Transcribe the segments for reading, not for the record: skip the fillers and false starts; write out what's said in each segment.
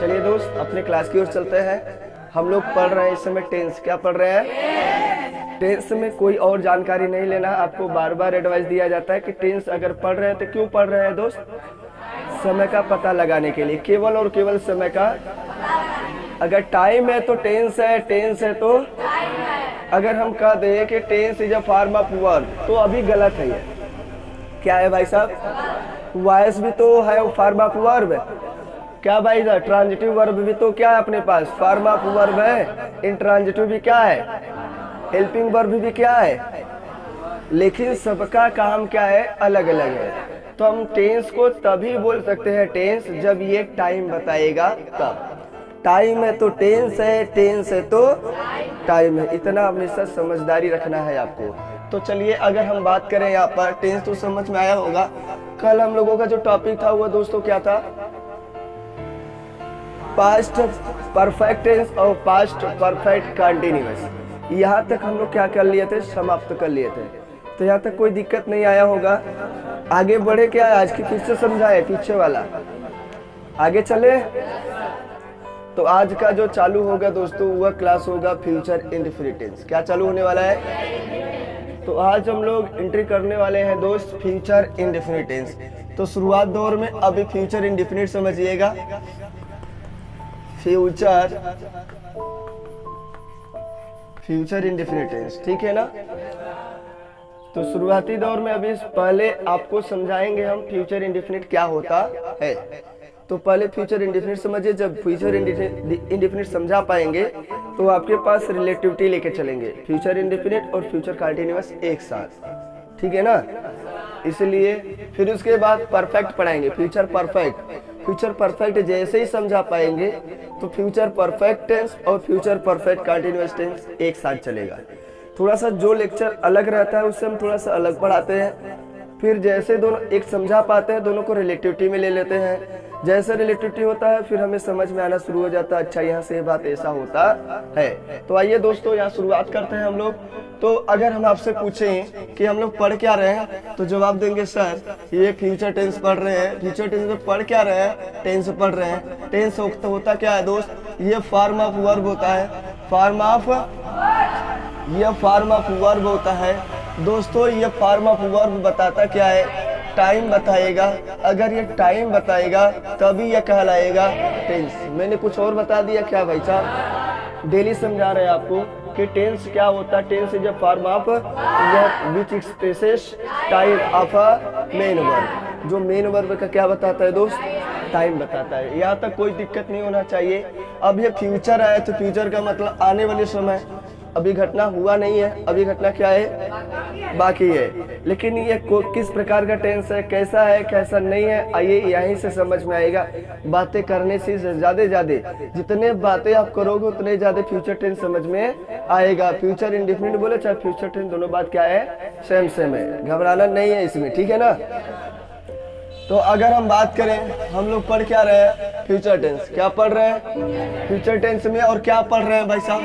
चलिए दोस्त अपने क्लास की ओर चलते हैं। हम लोग पढ़ रहे हैं इस समय टेंस। क्या पढ़ रहे हैं? टेंस में कोई और जानकारी नहीं लेना। आपको बार बार एडवाइस दिया जाता है कि टेंस अगर पढ़ रहे हैं तो क्यों पढ़ रहे हैं दोस्त? समय का पता लगाने के लिए, केवल और केवल समय का। अगर टाइम है तो टेंस है, टेंस है तो अगर हम कह दें कि tense is a form of verb तो अभी गलत है। ये क्या है भाई साहब? वॉइस भी तो है, फॉर्म ऑफ वर्ब है। क्या भाई साहब? ट्रांजिटिव वर्ब भी तो क्या है अपने पास? फॉर्म ऑफ वर्ब है। इंट्रांजिटिव भी क्या है? हेल्पिंग वर्ब भी क्या है? लेकिन सबका काम क्या है? अलग अलग है। तो हम टेंस को तभी बोल सकते हैं टेंस जब ये टाइम बताएगा तब। टाइम है तो टेंस है, टेंस है तो टाइम है। इतना हमेशा समझदारी रखना है आपको। तो चलिए अगर हम बात करें यहाँ पर टेंस तो समझ में आया होगा। कल हम लोगों का जो टॉपिक था वो दोस्तों क्या था? पास्ट परफेक्ट टेंस और पास्ट परफेक्ट कंटिन्यूअस। यहाँ तक हम लोग क्या कर लिए थे? समाप्त कर लिए थे। तो यहाँ तक कोई दिक्कत नहीं आया होगा। आगे बढ़े क्या? आज की फिर से समझाए पीछे वाला, आगे चले। तो आज का जो चालू होगा दोस्तों वह क्लास होगा फ्यूचर इंडेफिनिट टेंस। क्या चालू होने वाला है? तो आज हम लोग एंट्री करने वाले हैं दोस्त फ्यूचर इंडेफिनिट टेंस। तो शुरुआत दौर में अभी फ्यूचर इंडेफिनिट समझिएगा। फ्यूचर इंडेफिनिट टेंस, ठीक है ना? तो शुरुआती दौर में अभी पहले आपको समझाएंगे हम फ्यूचर इंडेफिनिट क्या होता है। तो पहले फ्यूचर इंडेफिनिट समझिए। जब फ्यूचर इंडेफिनिट समझा पाएंगे तो आपके पास रिलेटिविटी लेके चलेंगे। फ्यूचर इंडेफिनिट और फ्यूचर कंटीन्यूअस एक साथ, ठीक है ना? इसलिए फिर उसके बाद परफेक्ट पढ़ाएंगे, फ्यूचर परफेक्ट। फ्यूचर परफेक्ट जैसे ही समझा पाएंगे तो फ्यूचर परफेक्ट टेंस और फ्यूचर परफेक्ट कंटीन्यूअस टेंस एक साथ चलेगा। थोड़ा सा जो लेक्चर अलग रहता है उससे हम थोड़ा सा अलग पढ़ाते हैं। फिर जैसे दोनों एक समझा पाते हैं दोनों को रिलेटिविटी में ले लेते हैं। जैसे रिलेटिविटी होता है फिर हमें समझ में आना शुरू हो जाता है, अच्छा यहाँ से ये बात ऐसा होता है। तो आइए दोस्तों यहाँ शुरुआत करते हैं हम लोग। तो अगर हम आपसे पूछें कि हम लोग पढ़ क्या रहे हैं तो जवाब देंगे सर ये फ्यूचर टेंस पढ़ रहे हैं। फ्यूचर टेंस में पढ़ क्या रहे हैं? टेंस पढ़ रहे हैं। टेंस होता क्या है दोस्त? ये फॉर्म ऑफ वर्ब होता है। ये फॉर्म ऑफ वर्ब होता है दोस्तों। ये फॉर्म ऑफ वर्ब बताता क्या है? टाइम बताएगा। अगर ये टाइम बताएगा तभी ये कहलाएगा टेंस। मैंने कुछ और बता दिया क्या भाई साहब? डेली समझा रहे हैं आपको कि टेंस क्या होता है। Tense is a form of which expresses time of a main verb. जो मेन वर्ब का क्या बताता है दोस्त? टाइम बताता है। यहाँ तक कोई दिक्कत नहीं होना चाहिए। अब ये फ्यूचर आया तो फ्यूचर का मतलब आने वाले समय। अभी घटना हुआ नहीं है, अभी घटना क्या है? बाकी है। लेकिन ये किस प्रकार का टेंस है, कैसा है, कैसा नहीं है, आइए यहीं से समझ में आएगा। बातें करने से ज्यादा जितने बातें आप करोगे उतने ज्यादा फ्यूचर टेंस समझ में आएगा। फ्यूचर इंडेफिनिट बोले चाहे फ्यूचर टेंस, दोनों बात क्या है? सेम सेम है, घबराना नहीं है इसमें, ठीक है ना? तो अगर हम बात करें हम लोग पढ़ क्या रहे हैं? Future tense. क्या पढ़ रहे हैं? फ्यूचर टेंस में। और क्या पढ़ रहे हैं भाई साहब?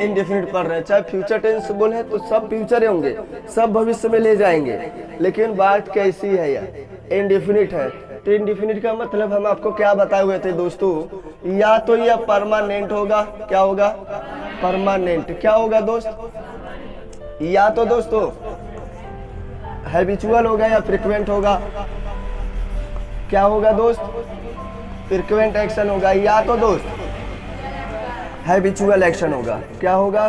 इंडेफिनिट पढ़ रहे हैं। चाहे फ्यूचर टेंस बोले तो सब फ्यूचर होंगे, सब भविष्य में ले जाएंगे। लेकिन बात कैसी है यार? इंडेफिनिट है। तो इंडेफिनिट का मतलब हम आपको क्या बताए हुए थे दोस्तों? या तो यह परमानेंट होगा। क्या होगा? परमानेंट। क्या होगा दोस्त? या तो दोस्तों हैबिचुअल होगा या फ्रीक्वेंट होगा। क्या होगा दोस्त? फ्रीक्वेंट एक्शन होगा। या तो दोस्त हैबिचुअल एक्शन होगा। क्या होगा?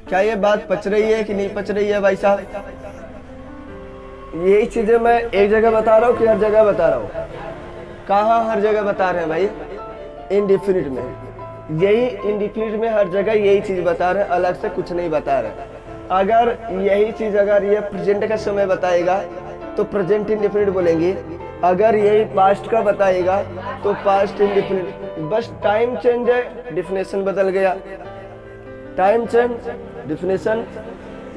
क्या ये बात पच रही है कि नहीं पच रही है भाई साहब? यही चीजें मैं एक जगह बता रहा हूँ कि हर जगह बता रहा हूँ? कहाँ हर जगह बता रहे हैं भाई? इंडेफिनिट में। यही इंडेफिनिट में हर जगह यही चीज बता रहे हैं, अलग से कुछ नहीं बता रहे। अगर यही चीज अगर ये प्रेजेंट का समय बताएगा तो प्रेजेंट इंडेफिनिट बोलेंगे। अगर यही पास्ट का बताएगा तो पास्ट इंडेफिनिट। बस टाइम चेंज है, डिफिनेशन बदल गया। टाइम चेंज, डिफिनेशन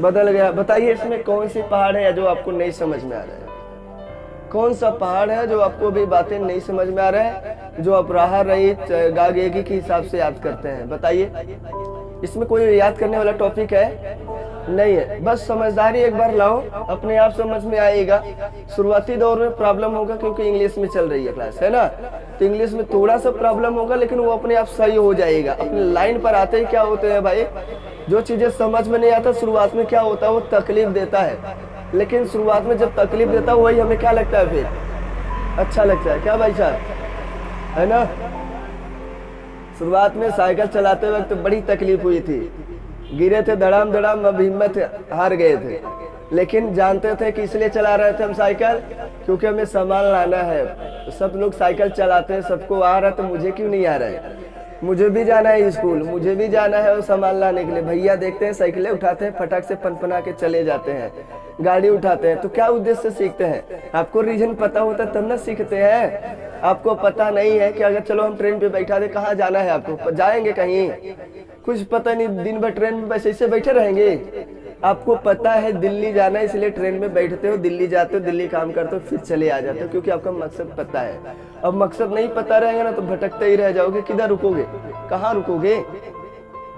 बदल गया। बताइए इसमें कौन सी पहाड़ है जो आपको नहीं समझ में आ रहा है? कौन सा पहाड़ है जो आपको भी बातें नहीं समझ में आ रहा है, जो आप राह रहित गागेगी के हिसाब से याद करते हैं? बताइए इसमें कोई याद करने वाला टॉपिक है? नहीं है। बस समझदारी एक बार लाओ, अपने आप समझ में आएगा। शुरुआती दौर में प्रॉब्लम होगा क्योंकि इंग्लिश में चल रही है क्लास, है ना, तो इंग्लिश में थोड़ा सा प्रॉब्लम होगा, लेकिन वो अपने आप सही हो जाएगा। अपने लाइन पर आते ही क्या होते हैं भाई, जो चीजें समझ में नहीं आता शुरुआत में क्या होता है, वो तकलीफ देता है, लेकिन शुरुआत में जब तकलीफ देता है वही हमें क्या लगता है, फिर अच्छा लगता है। क्या भाई साहब, है ना। शुरुआत में साइकिल चलाते वक्त बड़ी तकलीफ हुई थी, गिरे थे धड़ाम धड़ाम, अब हिम्मत हार गए थे, लेकिन जानते थे कि इसलिए चला रहे थे हम साइकिल क्योंकि हमें सामान लाना है। सब लोग साइकिल चलाते हैं, सबको आ रहा, तो मुझे क्यों नहीं आ रहा है, मुझे भी जाना है स्कूल, मुझे भी जाना है और सामान लाने के लिए। भैया देखते हैं साइकिलें उठाते हैं, फटाक से पनपना के चले जाते हैं, गाड़ी उठाते हैं, तो क्या उद्देश्य से सीखते हैं। आपको रीजन पता होता तब ना सीखते हैं। आपको पता नहीं है कि अगर चलो हम ट्रेन पे बैठा दे, कहाँ जाना है आपको, जाएंगे कहीं, कुछ पता नहीं, दिन भर ट्रेन में बस ऐसे बैठे रहेंगे। आपको पता है दिल्ली जाना है, इसलिए ट्रेन में बैठते हो, दिल्ली जाते हो, दिल्ली काम करते हो, फिर चले आ जाते हो, क्योंकि आपका मकसद पता है। अब मकसद नहीं पता रहेगा ना तो भटकते ही रह जाओगे। किधर रुकोगे, कहाँ रुकोगे,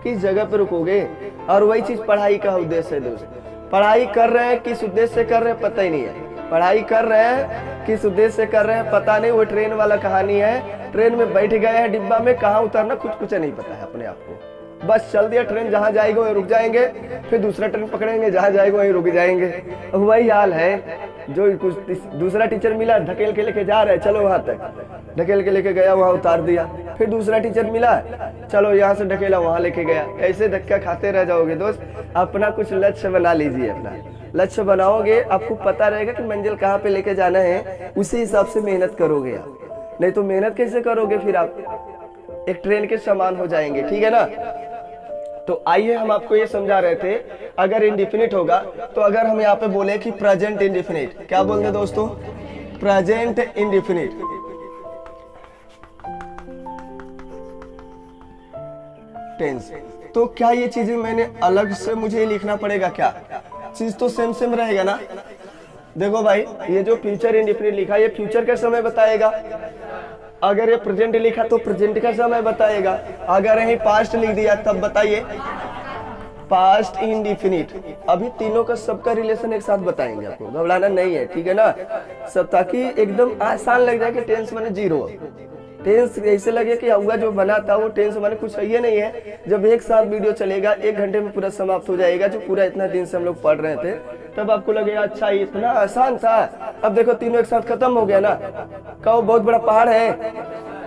किस जगह पे रुकोगे। और वही चीज पढ़ाई का उद्देश्य है दोस्त। पढ़ाई कर रहे हैं, किस उद्देश्य से कर रहे हैं पता ही नहीं है। पढ़ाई कर रहे हैं, किस उद्देश्य से कर रहे हैं पता नहीं। वो ट्रेन वाला कहानी है, ट्रेन में बैठ गए हैं डिब्बा में, कहाँ उतरना कुछ नहीं पता है अपने आप को। बस चल दिया, ट्रेन जहाँ जाएगा वहीं रुक जाएंगे, फिर दूसरा ट्रेन पकड़ेंगे, जहाँ जाएगा वहीं रुक जाएंगे। वही हाल है। जो कुछ दूसरा टीचर मिला, ढकेल के लेके जा रहे हैं, चलो वहां तक, ढकेल के लेके गया, वहां उतार दिया। फिर दूसरा टीचर मिला, चलो यहाँ से ढकेला, वहां लेके गया। ऐसे धक्का खाते रह जाओगे दोस्त। अपना कुछ लक्ष्य बना लीजिए, अपना लक्ष्य बनाओगे, आपको पता रहेगा कि मंजिल कहाँ पे लेके जाना है, उसी हिसाब से मेहनत करोगे आप। नहीं तो मेहनत कैसे करोगे, फिर आप एक ट्रेन के समान हो जाएंगे, ठीक है ना। तो आइए हम आपको ये समझा रहे थे, अगर इंडिफिनिट होगा तो अगर हम यहाँ पे बोले कि प्रेजेंट इंडिफिनिट, क्या बोल रहे दोस्तों, प्रेजेंट इंडिफिनिट, टेंस, तो क्या ये चीजें मैंने अलग से मुझे लिखना पड़ेगा, क्या चीज तो सेम रहेगा ना। देखो भाई, ये जो फ्यूचर इंडिफिनिट लिखा, ये फ्यूचर का समय बताएगा। अगर ये प्रेजेंट लिखा तो प्रेजेंट का समय बताएगा। अगर यही पास्ट लिख दिया तब बताइए पास्ट इंडिफिनिट। अभी तीनों का सबका रिलेशन एक साथ बताएंगे, आपको घबराना नहीं है, ठीक है ना सब, ताकि एकदम आसान लग जाए कि टेंस माने जीरो। टेंस ऐसे लगे कि हुआ जो बना था वो टेंस माने कुछ सही नहीं है। जब एक साथ वीडियो चलेगा 1 घंटे में पूरा समाप्त हो जाएगा, जो पूरा इतना दिन से हम लोग पढ़ रहे थे, तब आपको लगेगा अच्छा इतना आसान था। अब देखो तीनों एक साथ खत्म हो गया ना। कहो बहुत बड़ा पहाड़ है,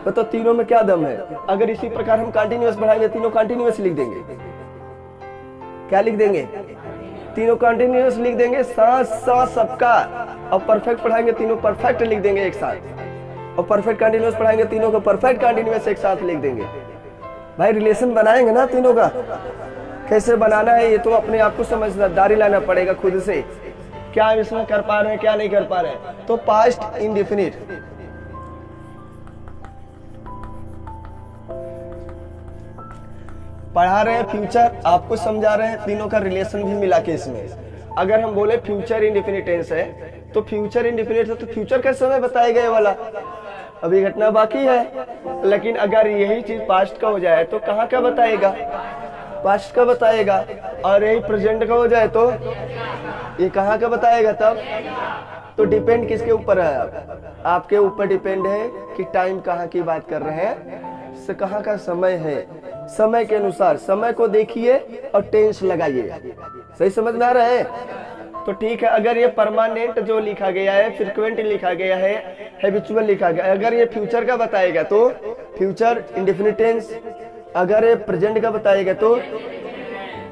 तो तीनों में क्या दम है। अगर इसी प्रकार हम कंटिन्यूअस बढ़ाएंगे, तीनों कंटिन्यूअस लिख देंगे। क्या लिख देंगे, तीनों कंटिन्यूअस लिख देंगे, सांस सांस सबका। और परफेक्ट पढ़ाएंगे, तीनों परफेक्ट लिख देंगे एक साथ। और परफेक्ट कंटिन्यूअस पढ़ाएंगे, तीनों को परफेक्ट कंटिन्यूअस एक साथ लिख देंगे। भाई रिलेशन बनाएंगे ना तीनों का, कैसे बनाना है ये तो अपने आप को समझदारी लाना पड़ेगा खुद से, क्या हम इसमें कर पा रहे हैं क्या नहीं कर पा रहे हैं। तो पास्ट इंडिफिनिट, पढ़ा रहे हैं फ्यूचर, आपको समझा रहे हैं, तीनों का रिलेशन भी मिला के इसमें। अगर हम बोले फ्यूचर इंडिफिनिट टेंस है, तो फ्यूचर इंडिफिनिट है तो फ्यूचर का समय बताया गया वाला, अभी घटना बाकी है। लेकिन अगर यही चीज पास्ट का हो जाए तो कहाँ का बताएगा, पास्ट का बताएगा। और यही प्रेजेंट का हो जाए तो ये कहाँ का बताएगा तब। तो डिपेंड किसके ऊपर है, आपके ऊपर डिपेंड है कि टाइम कहाँ की बात कर रहे हैं, से कहाँ का समय है। समय के अनुसार समय को देखिए और टेंस लगाइए। सही समझ में आ रहा है। तो ठीक है, अगर ये परमानेंट जो लिखा गया है, फ्रीक्वेंट लिखा गया है, हैबिचुअल लिखा गया है, अगर ये फ्यूचर का बताएगा तो फ्यूचर इंडेफिनिट टेंस, अगर ये प्रेजेंट का बताएगा तो,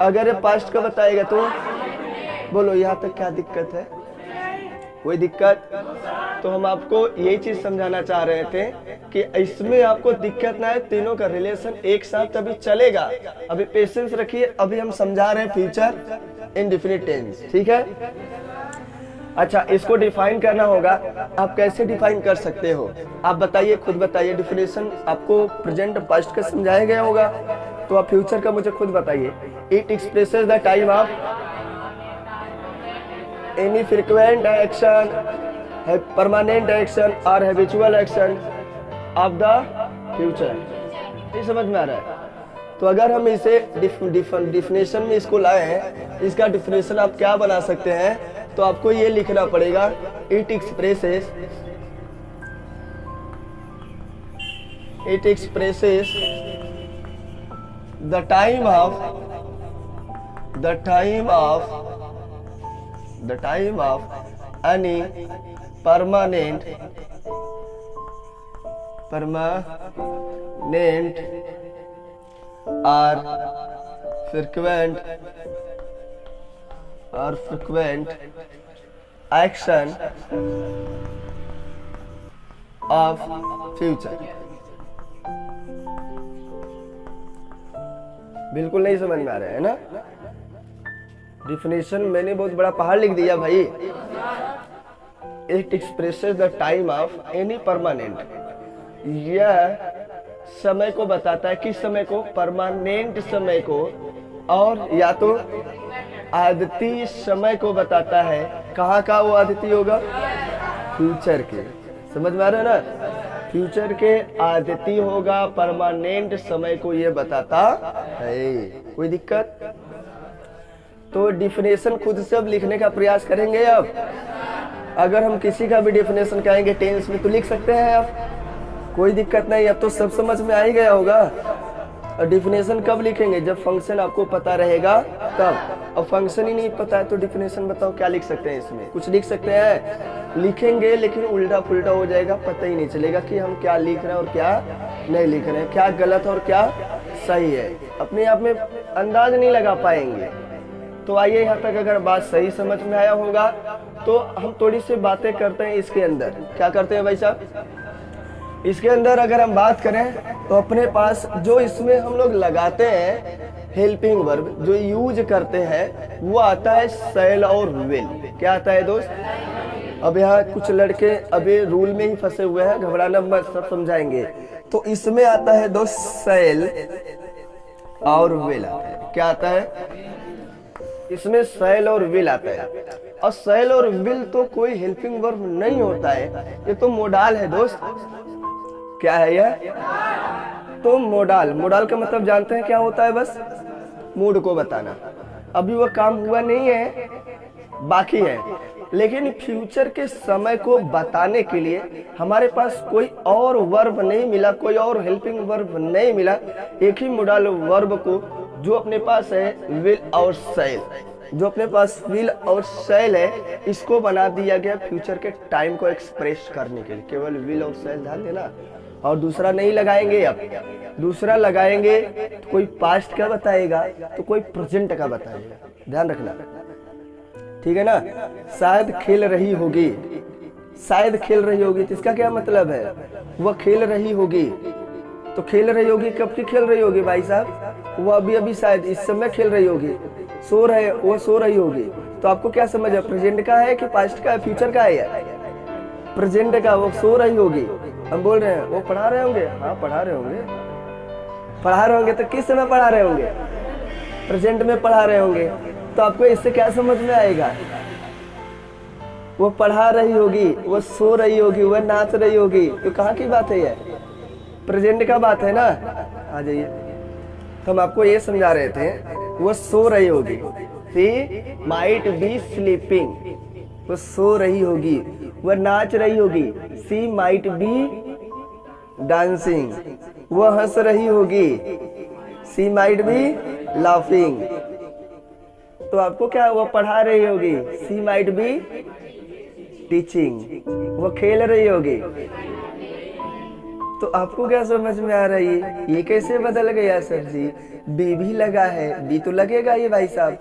अगर ये पास्ट का बताएगा तो। बोलो यहाँ तक क्या दिक्कत है, कोई दिक्कत। तो हम आपको यही चीज समझाना चाह रहे थे कि इसमें आपको दिक्कत ना है, तीनों का रिलेशन एक साथ अभी चलेगा। अभी पेशेंस रखिए, अभी हम समझा रहे हैं फ्यूचर इंडेफिनिट टेंस, ठीक है। अच्छा, इसको डिफाइन करना होगा। आप कैसे डिफाइन कर सकते हो, आप बताइए, खुद बताइए। डिफिनेशन आपको प्रेजेंट पास्ट का समझाया गया होगा, तो आप फ्यूचर का मुझे खुद बताइए। It expresses the time of any frequent action, permanent action और habitual action of the future. ये समझ में आ रहा है। तो अगर हम इसे डिफिनेशन में इसको लाए हैं, इसका डिफिनेशन आप क्या बना सकते हैं, तो आपको ये लिखना पड़ेगा, it expresses the time of any permanent or frequent action of future। बिल्कुल नहीं समझ में आ रहा है ना? डिफिनेशन मैंने बहुत बड़ा पहाड़ लिख दिया भाई। It expresses the time of any permanent, यह समय को बताता है, किस समय को? परमानेंट समय को, और या तो आदती समय को बताता है। कहाँ का वो आदती होगा? फ्यूचर के। समझ में आ रहा है ना? फ्यूचर के आदती होगा, परमानेंट समय को ये बताता है। कोई दिक्कत? तो डिफिनेशन खुद से अब लिखने का प्रयास करेंगे। अब अगर हम किसी का भी डिफिनेशन कहेंगे टेंस में तो लिख सकते हैं आप, कोई दिक्कत नहीं। अब तो सब समझ में आ ही गया होगा। और डिफिनेशन कब लिखेंगे? जब फंक्शन आपको पता रहेगा तब। अब फंक्शन ही नहीं पता है तो डिफिनेशन बताओ क्या लिख सकते हैं? इसमें कुछ लिख सकते हैं? लिखेंगे लेकिन उल्टा पुल्टा हो जाएगा, पता ही नहीं चलेगा कि हम क्या लिख रहे हैं और क्या नहीं लिख रहे हैं, क्या गलत और क्या सही है, अपने आप में अंदाज नहीं लगा पाएंगे। तो आइए यहाँ तक अगर बात सही समझ में आया होगा तो हम थोड़ी सी बातें करते हैं इसके अंदर। क्या करते हैं भाई साहब? इसके अंदर अगर हम बात करें तो अपने पास जो इसमें हम लोग लगाते हैं हेल्पिंग वर्ब, जो यूज करते हैं, वो आता है शैल और विल। क्या आता है दोस्त? अब यहाँ कुछ लड़के अभी रूल में ही फंसे हुए हैं, घबराना मत, सब समझाएंगे। तो इसमें आता है दोस्त शैल और विल आता है। क्या आता है? इसमें शैल और विल आता है। और शैल और विल तो कोई हेल्पिंग वर्ब नहीं होता है, ये तो मोडाल है दोस्त। क्या है यह? तो मोडाल का मतलब जानते हैं क्या होता है? बस मूड को बताना। अभी वो काम हुआ नहीं है, बाकी है, लेकिन फ्यूचर के समय को बताने के लिए हमारे पास कोई और वर्ब नहीं मिला, कोई और हेल्पिंग वर्ब नहीं मिला। एक ही मोडाल वर्ब को जो अपने पास है विल और शैल, जो अपने पास विल और शैल है, इसको बना दिया गया फ्यूचर के टाइम को एक्सप्रेस करने के लिए। केवल विल और शैल ध्यान देना, और दूसरा नहीं लगाएंगे। अब दूसरा लगाएंगे तो कोई पास्ट का बताएगा तो कोई प्रेजेंट का बताएगा, ध्यान रखना, ठीक है ना? शायद खेल रही होगी, शायद खेल रही होगी, तो इसका क्या मतलब है? वह खेल रही होगी। तो खेल रही होगी, कब की खेल रही होगी भाई साहब? वो अभी शायद इस समय खेल रही होगी। सो रहे, वो सो रही होगी। तो आपको क्या समझ है? प्रेजेंट का है कि पास्ट का है, फ्यूचर का है? प्रेजेंट का। वो सो रही होगी, हम बोल रहे हैं वो पढ़ा रहे होंगे। हाँ पढ़ा रहे होंगे, पढ़ा रहे होंगे। तो किस समय पढ़ा रहे होंगे? प्रेजेंट में पढ़ा रहे होंगे। तो आपको इससे क्या समझ में आएगा? वो पढ़ा रही होगी, वो सो रही होगी, वो नाच रही होगी। तो कहाँ की बात है? ये प्रेजेंट का बात है ना। आ जाइए, तो हम आपको ये समझा रहे थे, वो सो रही होगी। शी माइट बी स्लीपिंग, वो सो रही होगी। वह नाच रही होगी। सी माइट बी डांसिंग, वह हंस रही होगी। सी माइट बी लाफिंग। तो आपको क्या? वह पढ़ा रही होगी। सी माइट बी टीचिंग, वह खेल रही होगी। तो आपको क्या समझ में आ रही है? ये कैसे बदल गया सर जी? बी भी लगा है, बी तो लगेगा ये भाई साहब,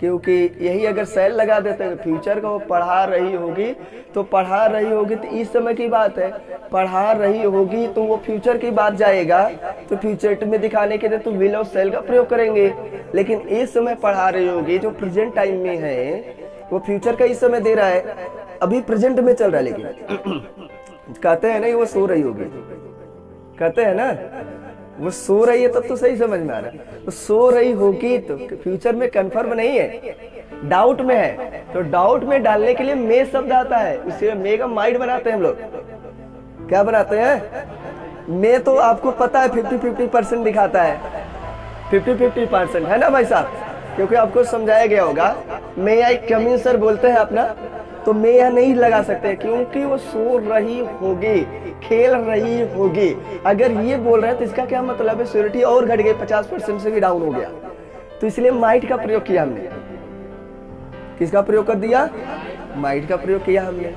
क्योंकि यही अगर शैल लगा देते हैं फ्यूचर का, वो पढ़ा रही होगी। तो पढ़ा रही होगी तो इस समय की बात है। पढ़ा रही होगी तो वो फ्यूचर की बात जाएगा, तो फ्यूचर में दिखाने के लिए तो विल और शैल का प्रयोग करेंगे। लेकिन इस समय पढ़ा रही होगी जो प्रेजेंट टाइम में है, वो फ्यूचर का इस समय दे रहा है, अभी प्रेजेंट में चल रहा है। लेकिन कहते हैं ना वो सो रही होगी, कहते हैं ना वो सो रही है, तब तो सही समझ में आ रहा है। वो सो रही होगी तो फ्यूचर में कंफर्म नहीं है, डाउट में है। तो डाउट में डालने के लिए मे शब्द आता है, इसे मे का माइट बनाते हैं हम लोग। क्या बनाते हैं? मे तो आपको पता है 50-50% दिखाता है, 50-50% है ना भाई साहब, क्योंकि आपको समझाया गया होगा। मे आई कम इन सर बोलते हैं अपना, तो मे यहाँ नहीं लगा सकते क्योंकि वो सो रही होगी, खेल रही होगी। अगर ये बोल रहे हैं तो इसका क्या मतलब है, श्योरिटी और घट गई, 50% से भी डाउन हो गया, तो इसलिए माइट का प्रयोग किया हमने। किसका प्रयोग कर दिया, माइट का प्रयोग किया हमने।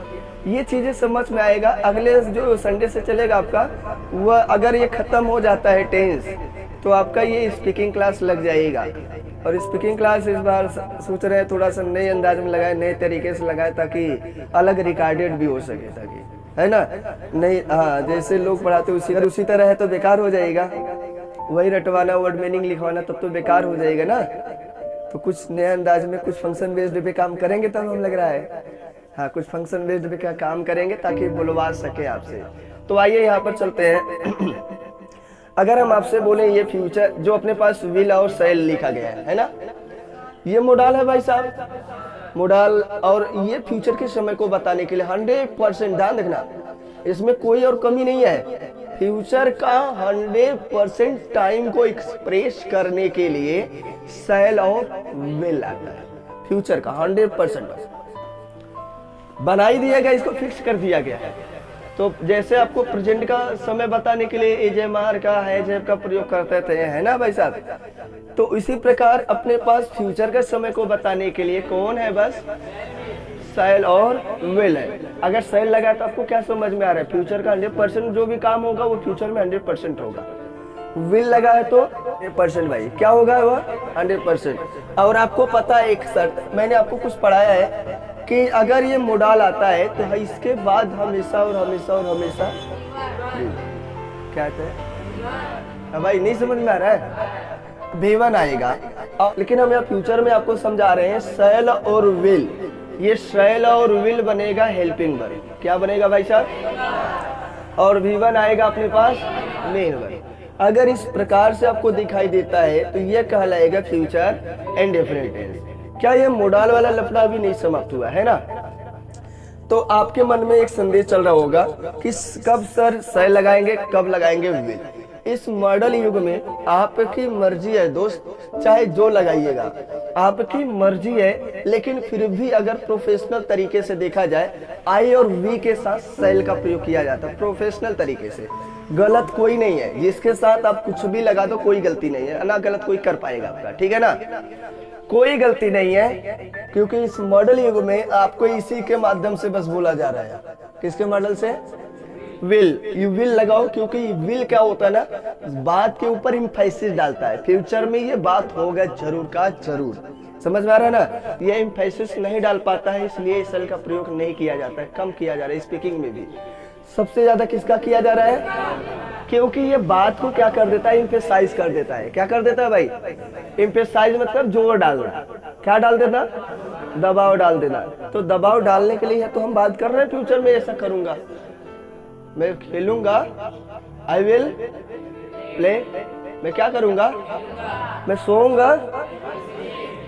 ये चीजें समझ में आएगा। अगले जो संडे से चलेगा आपका, वह अगर ये खत्म हो जाता है टेंस, तो आपका ये स्पीकिंग क्लास लग जाएगा। और स्पीकिंग क्लास इस बार सोच रहे हैं थोड़ा सा नए अंदाज में लगाए, नए तरीके से लगाए, ताकि अलग रिकॉर्डेड भी हो सके, ताकि है ना, नहीं हाँ जैसे लोग पढ़ाते उसी तरह है तो बेकार हो जाएगा। वही रटवाना, वर्ड मीनिंग लिखवाना, तब तो बेकार हो जाएगा ना। तो कुछ नए अंदाज में, कुछ फंक्शन बेस्ड पे काम करेंगे तब हम लग रहा है, हाँ कुछ फंक्शन बेस्ड पे काम करेंगे ताकि बुलवा सके आपसे। तो आइए यहाँ पर चलते हैं। अगर हम आपसे बोले ये फ्यूचर, जो अपने पास विल और सेल लिखा गया है ना, ये मोडाल है भाई साहब, मोडाल। और ये फ्यूचर के समय को बताने के लिए 100% ध्यान रखना, इसमें कोई और कमी नहीं है। फ्यूचर का 100% टाइम को एक्सप्रेस करने के लिए सेल और विल आता है। फ्यूचर का 100% बना ही दिया गया, इसको फिक्स कर दिया गया है। तो जैसे आपको प्रेजेंट का समय बताने के लिए एजेमार का हैज का प्रयोग करते थे, है ना भाई साहब, तो इसी प्रकार अपने पास फ्यूचर के समय को बताने के लिए कौन है, बस सेल और विल है। अगर सेल लगा तो आपको क्या समझ में आ रहा है, फ्यूचर का 100% जो भी काम होगा वो फ्यूचर में 100% होगा। विल लगा है तो 100% भाई क्या होगा, वो 100%। और आपको पता है एक शर्त, मैंने आपको कुछ पढ़ाया है कि अगर ये मोडाल आता है तो इसके बाद हमेशा और हमेशा और हमेशा क्या कहते हैं भाई, नहीं समझ में आ रहा है, V1 आएगा। लेकिन हम यहाँ फ्यूचर में आपको समझा रहे हैं सेल और विल। ये सेल और विल बनेगा हेल्पिंग वर्ब, क्या बनेगा भाई साहब, और V1 आएगा अपने पास मेन वर्ब। अगर इस प्रकार से आपको दिखाई देता है तो ये कहलाएगा फ्यूचर इंडेफिनिट टेंस। क्या ये मोडाल वाला लफड़ा भी नहीं समाप्त हुआ है ना। तो आपके मन में एक संदेश चल रहा होगा कि कब सर सेल लगाएंगे, कब लगाएंगे विल। इस मॉडल युग में आपकी मर्जी है दोस्त, चाहे जो लगाइएगा आपकी मर्जी है। लेकिन फिर भी अगर प्रोफेशनल तरीके से देखा जाए, आई और वी के साथ सेल का प्रयोग किया जाता है प्रोफेशनल तरीके से। गलत कोई नहीं है, जिसके साथ आप कुछ भी लगा दो कोई गलती नहीं है ना, गलत कोई कर पाएगा आपका, ठीक है ना, कोई गलती नहीं है। क्योंकि इस मॉडल युग में आपको इसी के माध्यम से बस बोला जा रहा है। किसके मॉडल से, विल। यू विल लगाओ, क्योंकि विल क्या होता है ना, बात के ऊपर इम्फेसिस डालता है। फ्यूचर में ये बात होगा जरूर का जरूर, समझ में आ रहा है ना। ये इम्फेसिस नहीं डाल पाता है, इसलिए सेल का प्रयोग नहीं किया जाता है, कम किया जा रहा है। स्पीकिंग में भी सबसे ज्यादा किसका किया जा रहा है, क्योंकि ये बात को क्या कर देता है, इम्फेसाइज कर देता है। क्या कर देता है भाई, इम्फेसाइज मतलब जोर डालना। क्या डाल देना, दबाव डाल देना। तो दबाव डालने के लिए है तो हम बात कर रहे हैं फ्यूचर में ऐसा करूंगा, मैं खेलूंगा, आई विल प्ले, मैं क्या करूंगा, मैं सोऊंगा,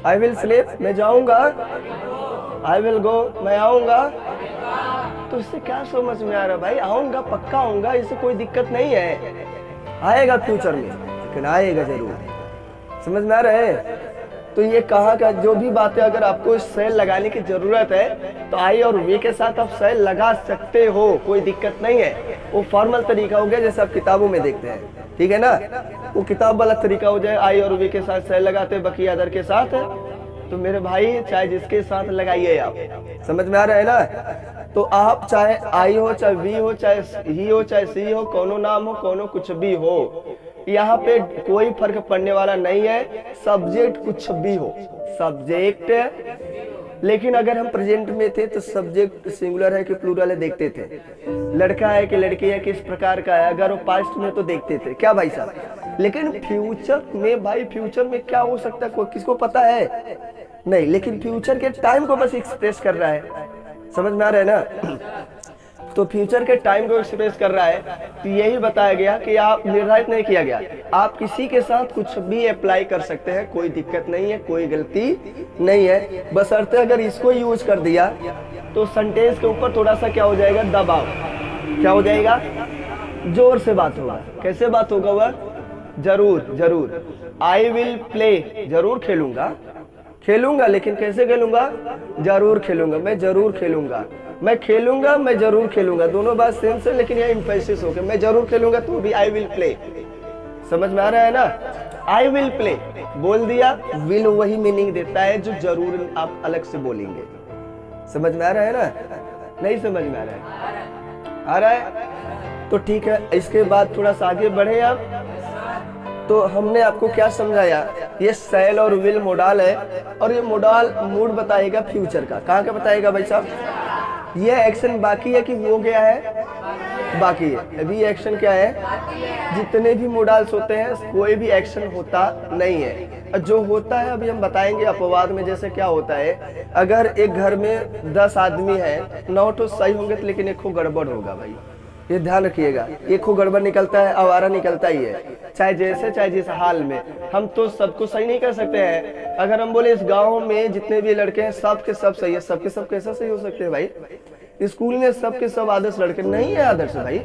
आई विल स्लीप, मैं जाऊंगा, आई विल गो, मैं आऊंगा। तो इससे क्या समझ में आ रहा है भाई, आऊंगा, पक्का आऊंगा, इससे कोई दिक्कत नहीं है, आएगा फ्यूचर में, लेकिन आएगा जरूर, समझ में आ रहा है। तो ये कहा का जो भी बातें, अगर आपको सेल लगाने की जरूरत है तो आई और वी के साथ आप सेल लगा सकते हो, कोई दिक्कत नहीं है। वो फॉर्मल तरीका हो गया जैसे आप किताबों में देखते हैं, ठीक है ना। वो किताब वाला तरीका हो जाए, आई और वी के साथ सेल लगाते हैं, बाकी अदर के साथ। तो मेरे भाई चाहे जिसके साथ लगाइए आप, समझ में आ रहा है ना। तो आप चाहे आई हो, चाहे वी हो, चाहे ही हो, चाहे सी हो, कोनो नाम हो, कोनो कुछ भी हो, यहाँ पे कोई फर्क पड़ने वाला नहीं है। सब्जेक्ट कुछ भी हो, सब्जेक्ट। लेकिन अगर हम प्रेजेंट में थे तो सब्जेक्ट सिंगुलर है कि प्लूरल है देखते थे, लड़का है कि लड़की है, किस प्रकार का है। अगर वो पास्ट में तो देखते थे, क्या भाई साहब। लेकिन फ्यूचर में भाई, फ्यूचर में क्या हो सकता है, कोई किसको पता है नहीं। लेकिन फ्यूचर के टाइम को बस एक्सप्रेस कर रहा है, समझ में आ रहा है ना। तो फ्यूचर के टाइम को एक्सप्रेस कर रहा है। तो यही बताया गया कि आप निर्धारित नहीं किया गया, आप किसी के साथ कुछ भी अप्लाई कर सकते हैं, कोई दिक्कत नहीं है, कोई गलती नहीं है। बशर्ते अगर इसको यूज कर दिया तो सेंटेंस के ऊपर थोड़ा सा क्या हो जाएगा, दबाव। क्या हो जाएगा, जोर से बात होगा। कैसे बात होगा वह, जरूर जरूर। आई विल प्ले, जरूर खेलूंगा, खेलूंगा लेकिन कैसे खेलूंगा, जरूर खेलूंगा, मैं जरूर खेलूंगा, मैं खेलूंगा, मैं जरूर खेलूंगा, दोनों बात सेम से, लेकिन यह इम्फेसिस हो गया, मैं जरूर खेलूंगा तो भी आई विल प्ले। समझ में आ रहा है ना, आई विल प्ले बोल दिया, विल वही मीनिंग देता है जो जरूर आप अलग से बोलेंगे। समझ में आ रहा है ना, नहीं समझ में आ रहा है, आ रहा है तो ठीक है। इसके बाद थोड़ा सा आगे बढ़े आप, तो हमने आपको क्या समझाया, ये शैल और विल मोडाल है, और ये मोडाल मूड बताएगा फ्यूचर का, कहाँ का बताएगा भाई साहब, ये एक्शन बाकी है कि हो गया है, बाकी है, अभी एक्शन क्या है, जितने भी मोडाल्स होते हैं कोई भी एक्शन होता नहीं है, जो होता है अभी हम बताएंगे अपवाद में। जैसे क्या होता है, अगर एक घर में 10 आदमी है, 9 तो सही होंगे तो लेकिन एक को गड़बड़ होगा भाई, ये ध्यान रखिएगा, एक को गड़बड़ निकलता है, आवारा निकलता ही है, चाहे जिस हाल में। हम तो सबको सही नहीं कर सकते हैं। अगर हम बोले इस गांव में जितने भी लड़के हैं सब के सब सही है, सबके सब कैसे सही हो सकते हैं भाई, स्कूल में सबके सब आदर्श लड़के नहीं है आदर्श भाई,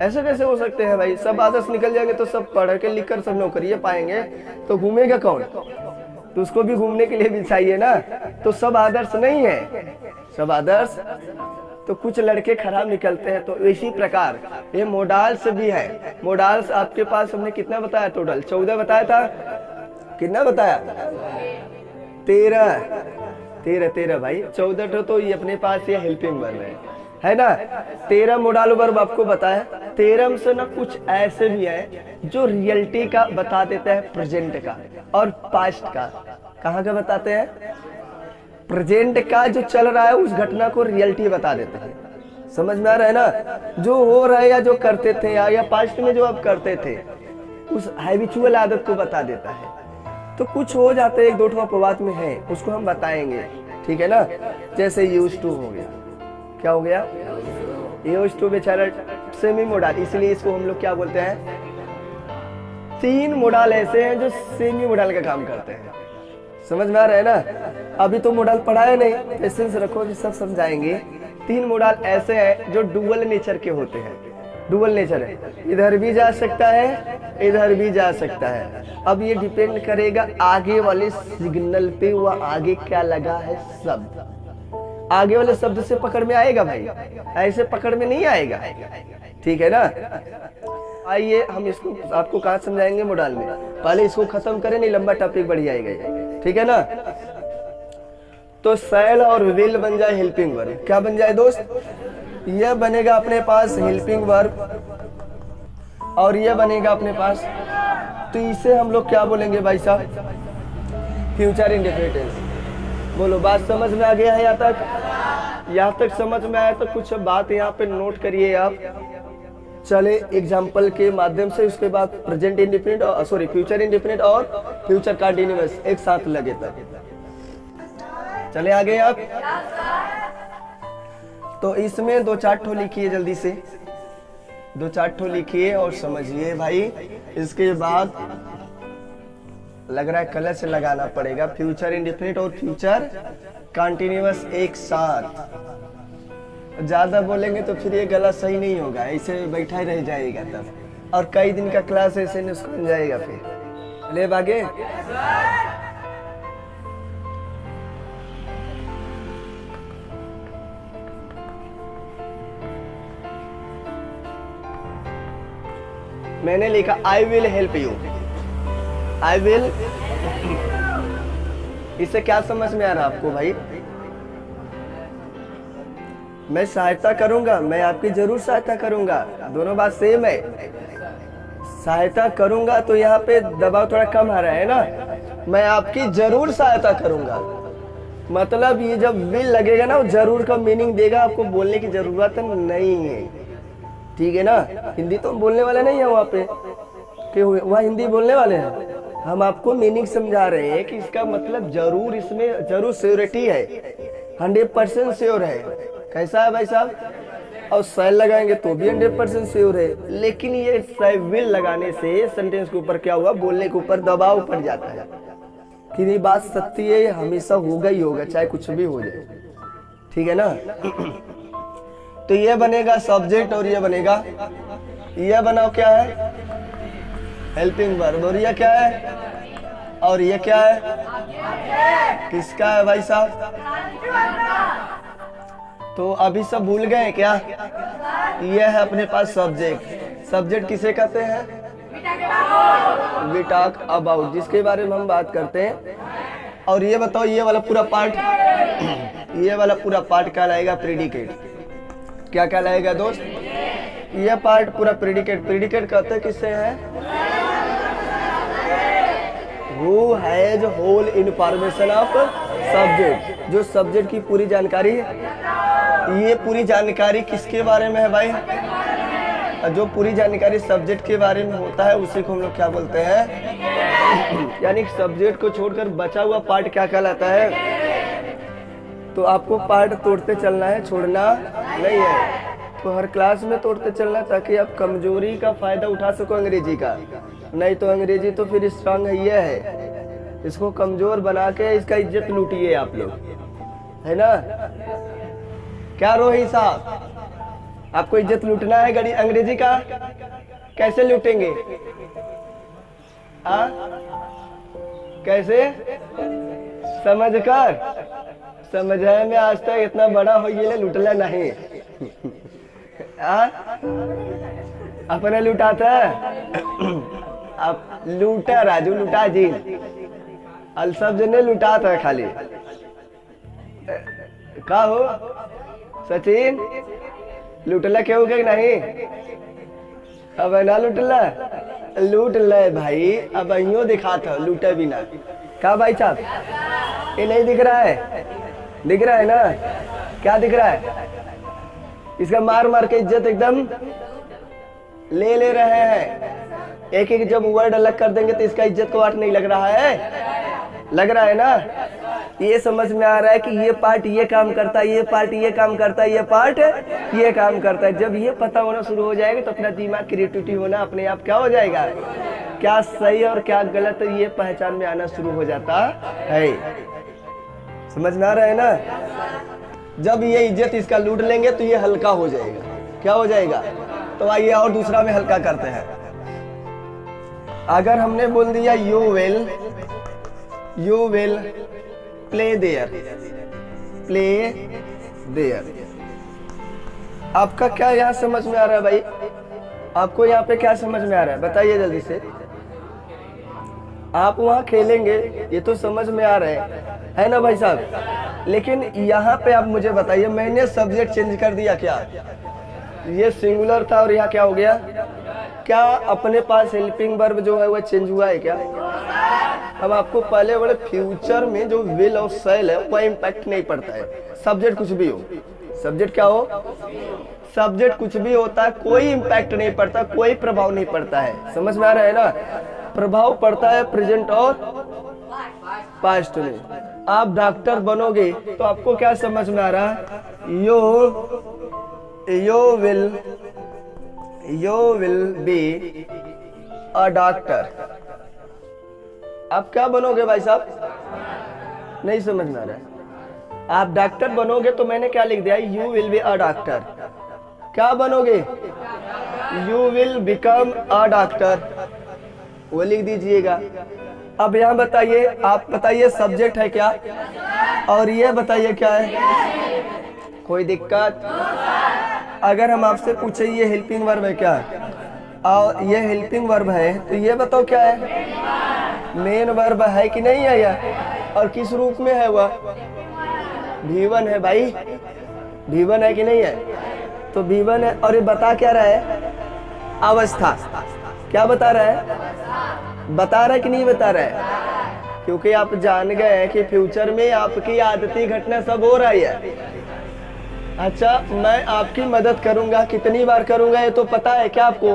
ऐसे कैसे हो सकते हैं भाई, सब आदर्श निकल जाएंगे तो सब पढ़ के लिख कर सब नौकरी पाएंगे, तो घूमेगा कौन, तो उसको भी घूमने के लिए भी चाहिए ना, तो सब आदर्श नहीं है, सब आदर्श तो कुछ लड़के खराब निकलते हैं। तो इसी प्रकार ये मोडाल्स भी है, मोडाल्स आपके पास हमने कितना बताया, टोटल 14 बताया था, कितना बताया, 13 भाई, 14 तो ये अपने पास ये हेल्पिंग वर्ब है ना, 13 मोडाल वर्ब आपको बताया। 13 से ना कुछ ऐसे भी है जो रियलिटी का बता देता है, प्रेजेंट का और पास्ट का, कहाँ का बताते हैं, प्रेजेंट का जो चल रहा है उस घटना को रियलिटी बता देते हैं। समझ में आ रहा है ना, जो हो रहा है या जो करते थे या पास्ट में जो आप करते थे उस हैबिचुअल आदत को बता देता है। तो कुछ हो जाते हैं, एक दो अपवाद में है, उसको हम बताएंगे, ठीक है ना। जैसे यूज टू हो गया, क्या हो गया, यूज टू बेचारा सेमी मोडाल, इसलिए इसको हम लोग क्या बोलते हैं, 3 मोडाल ऐसे हैं जो सेमी मोडाल का काम करते हैं। समझ में आ रहा है ना, अभी तो मोडाल पढ़ाया नहीं, पेशेंस रखो कि सब समझाएंगे। 3 मोडाल ऐसे हैं जो डुअल नेचर के होते हैं, डुअल नेचर है, इधर भी जा सकता है इधर भी जा सकता है। अब ये डिपेंड करेगा आगे वाले सिग्नल पे, वह आगे क्या लगा है शब्द, आगे वाले शब्द से पकड़ में आएगा भाई, ऐसे पकड़ में नहीं आएगा, ठीक है ना। आइए हम इसको आपको कहाँ समझाएंगे मोडाल में, पहले इसको खत्म करें, नहीं लंबा टॉपिक बढ़ जाएगा, ठीक है ना। तो शैल और विल बन जाए हेल्पिंग वर्ब, क्या बन जाए दोस्त, यह बनेगा अपने पास हेल्पिंग वर्ब और यह बनेगा अपने पास, तो इसे हम लोग क्या बोलेंगे भाई साहब, फ्यूचर इंडेफिनिट टेंस। बोलो बात समझ में आ गया है, यहाँ तक समझ में आया तो कुछ बात यहाँ पे नोट करिए आप। चले एग्जाम्पल के माध्यम से, उसके बाद प्रेजेंट इंडेफिनिट और सॉरी फ्यूचर इंडेफिनिट और फ्यूचर कंटीन्यूअस एक साथ लगे तक। चले आगे आप, तो इसमें 2-4 ठो लिखिए, जल्दी से 2-4 ठो लिखिए और समझिए भाई। इसके बाद लग रहा है कलर से लगाना पड़ेगा, फ्यूचर इंडेफिनिट और फ्यूचर कंटीन्यूअस एक साथ। ज्यादा बोलेंगे तो फिर ये गला सही नहीं होगा, ऐसे बैठा ही रह जाएगा तब, और कई दिन का क्लास ऐसे नुकसान जाएगा फिर। ले आगे, मैंने लिखा I will help you, I will, इससे क्या समझ में आ रहा आपको भाई, मैं सहायता करूंगा, मैं आपकी जरूर सहायता करूंगा, दोनों बात सेम है। सहायता करूंगा तो यहाँ पे दबाव थोड़ा कम आ रहा है ना, मैं आपकी जरूर सहायता करूंगा, मतलब ये जब विल लगेगा ना, वो जरूर का मीनिंग देगा, आपको बोलने की जरूरत नहीं है, ठीक है ना। हिंदी तो बोलने वाले नहीं है वहाँ पे, कि वहाँ हिंदी बोलने वाले हैं, हम आपको मीनिंग समझा रहे हैं कि इसका मतलब जरूर, इसमें जरूर श्योरिटी है, 100% श्योर है। कैसा है भाई साहब, और शैल लगाएंगे तो भी 100% श्योर है, लेकिन ये विल लगाने से सेंटेंस के ऊपर क्या हुआ, बोलने के ऊपर दबाव पड़ जाता है कि ये बात सत्य है, हमेशा होगा ही होगा, चाहे कुछ भी हो जाए, ठीक है ना। तो ये बनेगा सब्जेक्ट और ये बनेगा, ये बनाओ क्या है, हेल्पिंग वर्ब। और ये क्या है? और ये क्या है? किसका है भाई साहब? तो अभी सब भूल गए क्या? ये है अपने पास सब्जेक्ट। सब्जेक्ट किसे कहते हैं? वी टॉक अबाउट, जिसके बारे में हम बात करते हैं। और ये बताओ, ये वाला पूरा पार्ट ये वाला पूरा पार्ट कहलाएगा प्रेडिकेट। क्या कहलाएगा दोस्त? ये पार्ट पूरा प्रेडिकेट। प्रेडिकेट कहते किससे है? Who has whole information of subject, जो सब्जेक्ट की पूरी जानकारी है। ये पूरी जानकारी किसके बारे में है भाई? जो पूरी जानकारी सब्जेक्ट के बारे में होता है उसी को हम लोग क्या बोलते हैं? यानी सब्जेक्ट को छोड़कर बचा हुआ पार्ट क्या कहलाता है? तो आपको पार्ट तोड़ते चलना है, छोड़ना नहीं है। तो हर क्लास में तोड़ते चलना ताकि आप कमजोरी का फायदा उठा सको अंग्रेजी का। नहीं तो अंग्रेजी तो फिर स्ट्रांग है, ये है। इसको कमजोर बना के इसका इज्जत लूटिए आप लोग, है ना? क्या रोहित साहब, आपको इज्जत लूटना है गड़ी अंग्रेजी का? कैसे लूटेंगे? कैसे? समझकर। समझे में आज तक इतना बड़ा हो ये लूटला नहीं। अपने लुटाता अब लूटा राजू, लुटा जी अल सब जने लुटाता है खाली। का हो सचिन, लुटला क्यों के नहीं? अब ना लुटला, लूट ले भाई। अब अहियों दिखा था लूटे भी ना। का भाई साहब, ये नहीं दिख रहा है? दिख रहा है ना? क्या दिख रहा है? इसका मार मार के इज्जत एकदम ले रहे हैं। एक एक जब वर्ड अलग कर देंगे तो इसका इज्जत को वाट नहीं लग रहा है? लग रहा है ना? ये समझ में आ रहा है कि ये पार्ट ये काम करता है, ये पार्ट ये काम करता है, ये पार्ट ये काम करता है। जब ये पता होना शुरू हो जाएगा तो अपना दिमाग क्रिएटिविटी होना अपने आप क्या हो जाएगा? क्या सही और क्या गलत ये पहचान में आना शुरू हो जाता है। समझ में आ रहा है ना? जब ये इज्जत इसका लूट लेंगे तो ये हल्का हो जाएगा। क्या हो जाएगा? तो आइए और दूसरा में हल्का करते हैं। अगर हमने बोल दिया you will play there, play there, आपका क्या यहाँ समझ में आ रहा है भाई? आपको यहाँ पे क्या समझ में आ रहा है बताइए जल्दी से। आप वहाँ खेलेंगे ये तो समझ में आ रहा है ना भाई साहब? लेकिन यहाँ पे आप मुझे बताइए, मैंने सब्जेक्ट चेंज कर दिया क्या? ये सिंगुलर था और यहाँ क्या हो गया? क्या अपने पास हेल्पिंग वर्ब जो है वो चेंज हुआ है क्या? अब आपको पहले बड़े फ्यूचर में जो विल और शैल है वो इम्पैक्ट नहीं पड़ता है। सब्जेक्ट कुछ भी हो, सब्जेक्ट क्या हो, सब्जेक्ट कुछ भी होता है, कोई इम्पैक्ट नहीं पड़ता, कोई प्रभाव नहीं पड़ता है। समझ में आ रहा है ना? प्रभाव पड़ता है प्रेजेंट और पास्ट में। आप डॉक्टर बनोगे तो आपको क्या समझ में आ रहा है? you will be a doctor। आप क्या बनोगे भाई साहब? नहीं समझ में आ रहा है? आप डॉक्टर बनोगे तो मैंने क्या लिख दिया? you will be a doctor। क्या बनोगे? you will become a doctor, वो लिख दीजिएगा। अब यहाँ बताइए, आप बताइए सब्जेक्ट है क्या? और ये बताइए क्या है? कोई दिक्कत? अगर हम आपसे पूछे ये हेल्पिंग वर्ब है क्या, और ये हेल्पिंग वर्ब है, तो ये बताओ क्या है? मेन वर्ब है कि नहीं है यह? और किस रूप में है वह? V1 है भाई, V1 है कि नहीं है? तो V1 है। और ये बता क्या रहा है? अवस्था। क्या बता रहा है? बता रहा है कि नहीं बता रहा है? क्योंकि आप जान गए हैं कि फ्यूचर में आपकी आदती घटना सब हो रही है। अच्छा, मैं आपकी मदद करूंगा, कितनी बार करूंगा ये तो पता है क्या आपको?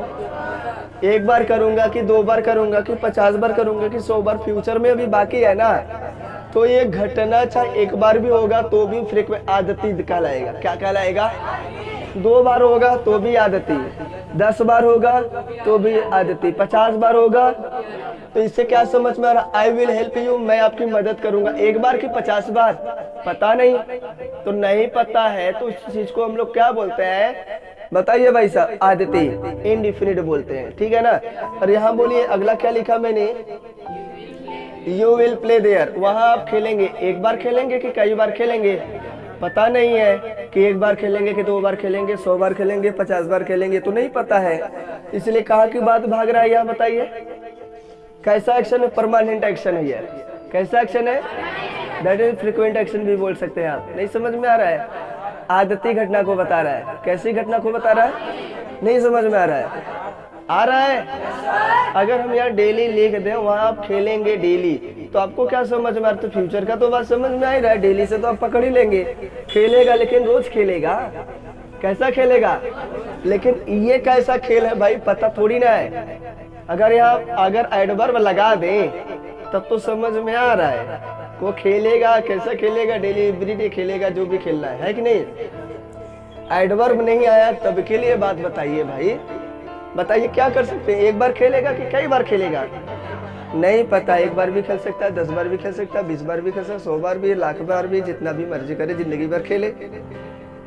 एक बार करूंगा कि 2 बार करूंगा कि 50 बार करूंगा कि 100 बार? फ्यूचर में अभी बाकी है ना। तो ये घटना चाहे एक बार भी होगा तो भी फ्रीक्वेंट आदती कहलाएगा। क्या कहलाएगा? 2 बार होगा तो भी आदती, 10 बार होगा तो भी आदती, 50 बार होगा। तो इससे क्या समझ में आ रहा? आई विल हेल्प यू, मैं आपकी मदद करूंगा। 1 बार कि 50 बार? पता नहीं। तो नहीं पता है तो इस चीज को हम लोग क्या बोलते हैं? बताइए भाई साहब, आदती इंडिफिनिट बोलते हैं, ठीक है ना। और यहाँ बोलिए अगला क्या लिखा मैंने, यू विल प्ले देयर, वहां आप खेलेंगे। एक बार खेलेंगे कि कई बार खेलेंगे पता नहीं है, कि एक बार खेलेंगे कि 2 बार खेलेंगे, 100 बार खेलेंगे, 50 बार खेलेंगे, तो नहीं पता है। इसलिए कहाँ की बात भाग रहा है यहाँ बताइए। कैसा एक्शन है, परमानेंट एक्शन है ये। कैसा एक्शन है, दैट इज फ्रीक्वेंट एक्शन भी बोल सकते हैं आप। नहीं समझ में आ रहा है, आदती घटना को बता रहा है। कैसी घटना को बता रहा है, नहीं समझ में आ रहा है, आ रहा है। अगर हम यहाँ डेली लिख दें, वहां आप खेलेंगे डेली, तो आपको क्या समझ में आ रहा है, तो फ्यूचर का तो बात समझ में आ ही रहा है। डेली से तो आप पकड़ ही लेंगे, खेलेगा लेकिन रोज खेलेगा। कैसा खेलेगा, लेकिन ये कैसा खेल है भाई पता थोड़ी ना है। अगर यहाँ अगर एडवर्ब लगा दें तब तो समझ में आ रहा है। वो खेलेगा, कैसा खेलेगा, डेली एवरीडे खेलेगा, जो भी खेलना है कि नहीं। एडवर्ब नहीं आया तब के लिए बात बताइए भाई, बताइए क्या कर सकते हैं। एक बार खेलेगा कि कई बार खेलेगा, नहीं पता। एक बार भी खेल सकता है, 10 बार भी खेल सकता है, 20 बार भी खेल सकता है, 100 बार भी, 1,00,000 बार भी, जितना भी मर्जी करे, जिंदगी भर खेले,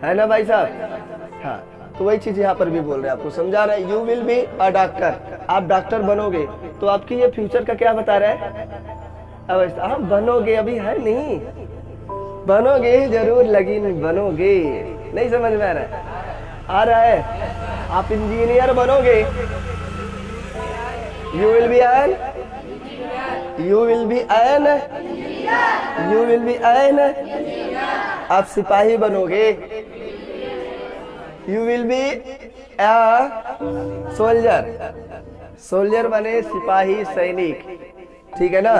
है ना भाई साहब। हाँ, तो वही चीज यहाँ पर भी बोल रहे हैं, आपको समझा रहे हैं। You will be a doctor, आप डॉक्टर बनोगे, तो आपकी ये फ्यूचर का क्या बता रहा है, अवस्था। आप बनोगे, अभी है नहीं, बनोगे जरूर, लगी नहीं, बनोगे। नहीं समझ में आ रहा है, आ रहा है। आप इंजीनियर बनोगे, you will be an, you will be an, you will be an. आप सिपाही बनोगे, you will be a soldier, soldier बने सिपाही, सैनिक, ठीक है ना।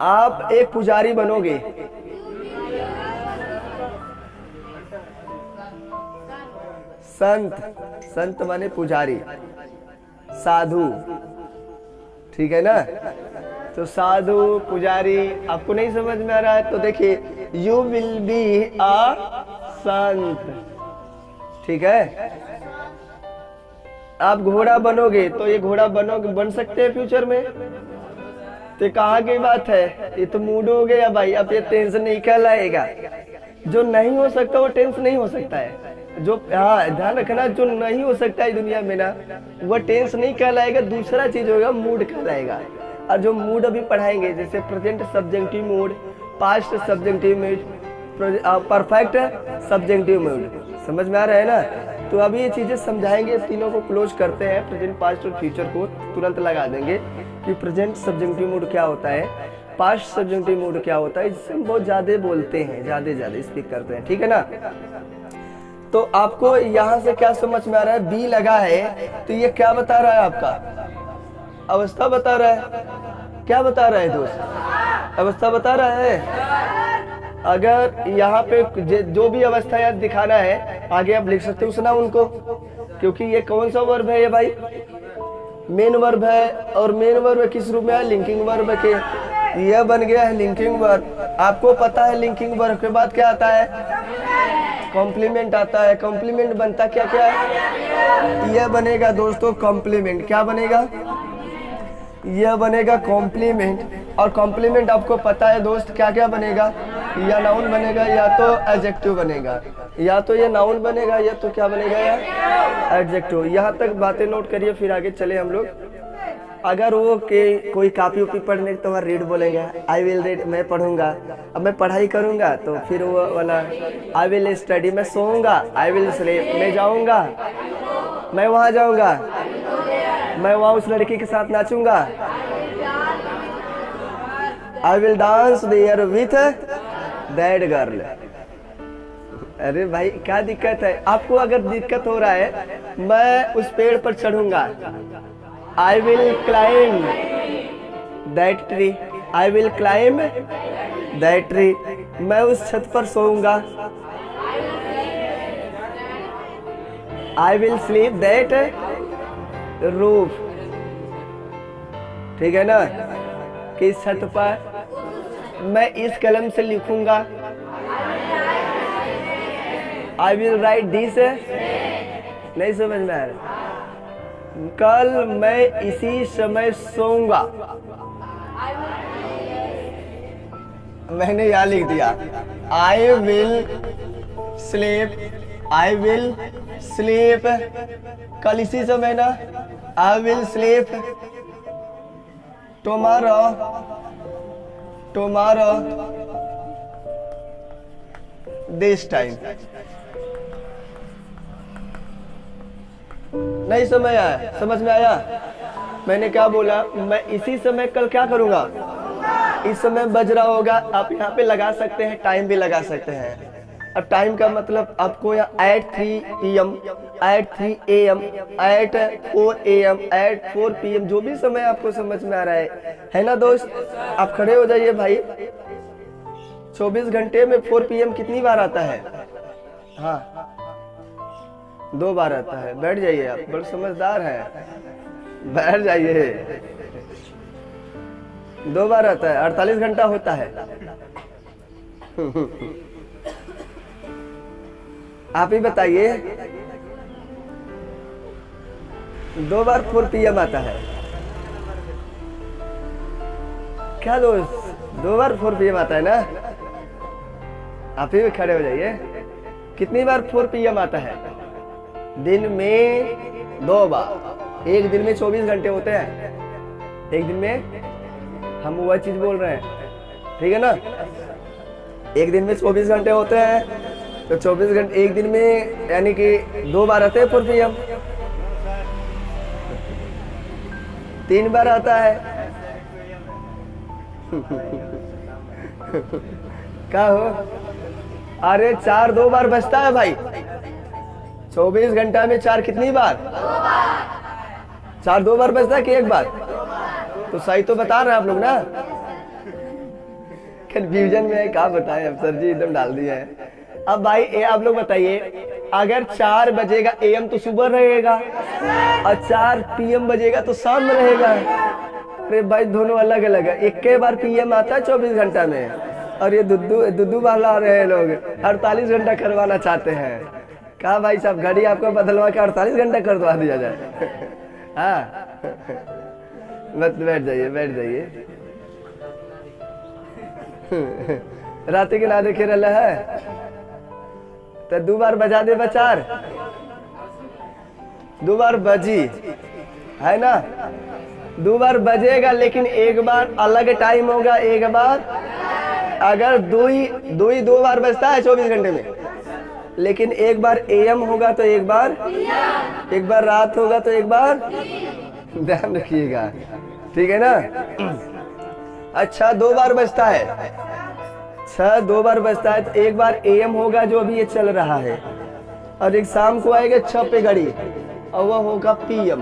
आप एक पुजारी बनोगे, संत, संत माने पुजारी, साधु, ठीक है ना। तो साधु, पुजारी, आपको नहीं समझ में आ रहा है तो देखिए, यू विल बी अ संत, ठीक है। आप घोड़ा बनोगे, तो ये घोड़ा बनोगे, बन सकते हैं फ्यूचर में, तो कहाँ की बात है, ये तो मूड हो गया भाई। अब ये टेंस नहीं कहलाएगा, जो नहीं हो सकता वो टेंस नहीं हो सकता है। जो, हाँ ध्यान रखना, जो नहीं हो सकता है दुनिया में ना, वो टेंस नहीं कहलाएगा, दूसरा चीज होगा, मूड कहलाएगा। और जो मूड अभी पढ़ाएंगे, जैसे present subjective mood, past subjective mood, perfect subjective mood, समझ में आ रहा है ना। तो अभी ये चीजें समझाएंगे, तीनों को क्लोज करते हैं, प्रेजेंट, पास्ट और फ्यूचर को तुरंत लगा देंगे कि प्रेजेंट सब्जेक्टिव मूड क्या होता है, पास्ट सब्जेक्टिव मूड क्या होता है। इससे हम बहुत ज्यादा बोलते हैं, ज्यादा स्पीक करते हैं, ठीक है ना। तो आपको यहाँ से क्या समझ में आ रहा है, बी लगा है, तो ये क्या बता रहा है, आपका अवस्था बता रहा है। क्या बता रहा है दोस्त, अवस्था बता रहा है। अगर यहाँ पे जो भी अवस्था याद दिखाना है, आगे आप लिख सकते हो, सुना उनको, क्योंकि ये कौन सा वर्ब है, ये भाई मेन वर्ब है। और मेन वर्ब किस रूप में है, लिंकिंग वर्ब के, यह बन गया है लिंकिंग वर्ब। आपको पता है लिंकिंग वर्ब के बाद क्या आता है, कॉम्प्लीमेंट आता है। कॉम्प्लीमेंट बनता क्या क्या है, यह बनेगा दोस्तों कॉम्प्लीमेंट। क्या बनेगा, यह बनेगा कॉम्प्लीमेंट। और कॉम्प्लीमेंट आपको पता है दोस्त क्या क्या बनेगा, या नाउन बनेगा, या तो एडजेक्टिव बनेगा, या तो ये नाउन बनेगा, या तो क्या बनेगा, या एडजेक्टिव। यहाँ तक बातें नोट करिए, फिर आगे चले हम लोग। अगर वो के कोई कॉपी उपी पढ़ने तो वह रीड बोलेंगे, आई विल रीड, मैं पढ़ूंगा। अब मैं पढ़ाई करूंगा तो फिर वो वाला आई विल स्टडी, मैं सोऊंगा, आई विल स्लीप, मैं जाऊंगा, मैं वहां जाऊंगा, मैं वहां उस लड़की के साथ नाचूंगा, I will dance there with that girl. अरे भाई क्या दिक्कत है आपको, अगर दिक्कत हो रहा है, मैं उस पेड़ पर चढ़ूंगा, I will climb that tree, I will climb that tree, मैं उस छत पर सोऊंगा, I will sleep that roof, ठीक है ना, कि इस छत पर मैं इस कलम से लिखूंगा, I will write this, नहीं समझ में आ रहा, कल मैं इसी समय सोऊंगा। मैंने यहाँ लिख दिया, I will sleep I will sleep, कल इसी समय ना, I will sleep tomorrow, tomorrow this time. नहीं समझ आया? समझ में आया मैंने क्या बोला? मैं इसी समय कल क्या करूंगा, इस समय बज रहा होगा, आप यहाँ पे लगा सकते हैं, टाइम भी लगा सकते हैं। अब टाइम का मतलब आपको यहाँ at 3 PM, at 3 AM, at 4 AM, at 4 PM, जो भी समय आपको समझ में आ रहा है ना दोस्त? आप खड़े हो जाइए भाई। 24 घंटे में 4 PM कितनी बार आता है? हाँ 2 बार आता है। बैठ जाइए, आप बड़े समझदार हैं, बैठ जाइए। 2 बार आता है, 48 घंटा होता है। आप ही बताइए, 2 बार 4 PM आता है क्या दोस्त? 2 बार 4 PM आता है ना? आप ही खड़े हो जाइए। कितनी बार 4 PM आता है? दिन में 2 बार। एक दिन में 24 घंटे होते हैं, एक दिन में हम वह चीज बोल रहे हैं, ठीक है ना? एक दिन में 24 घंटे होते हैं, तो 24 घंटे एक दिन में यानी कि 2 बार आते हैं 4 PM। 3 बार आता है। क्या हो? अरे 4 2 बार बचता है भाई। 24 घंटा में 4 कितनी बार? 4 2 बार बचता है कि 1 बार? तो सही तो बता रहे हैं आप लोग ना। कंफ्यूजन में है, क्या बताएं अब सर जी, एकदम डाल दिया है। अब भाई आप लोग बताइए, अगर 4 बजेगा AM तो सुबह रहेगा, और 4 PM बजेगा तो शाम में रहेगा। अरे भाई दोनों अलग अलग है। 1 बार PM आता है 24 घंटा में, और ये दुद्दू वाला आ रहे हैं लोग, 48 घंटा करवाना चाहते हैं। कहा भाई साहब, घड़ी आपको बदलवा के 48 घंटा करवा दिया जाए। हाँ मत, बैठ जाइए, बैठ जाइए। रात के ना देखे रहा है तो 2 बार बजा दे बचार, 2 बार बजी है ना? 2 बार बजेगा, लेकिन 1 बार अलग टाइम होगा। 1 बार अगर 2 बार बजता है 24 घंटे में, लेकिन 1 बार AM होगा तो 1 बार रात होगा तो 1 बार, ध्यान रखिएगा, ठीक है ना? अच्छा 2 बार बजता है, अच्छा 2 बार बजता है, तो 1 बार AM होगा जो अभी ये चल रहा है, और एक शाम को आएगा 6 पे घड़ी, और वह होगा PM,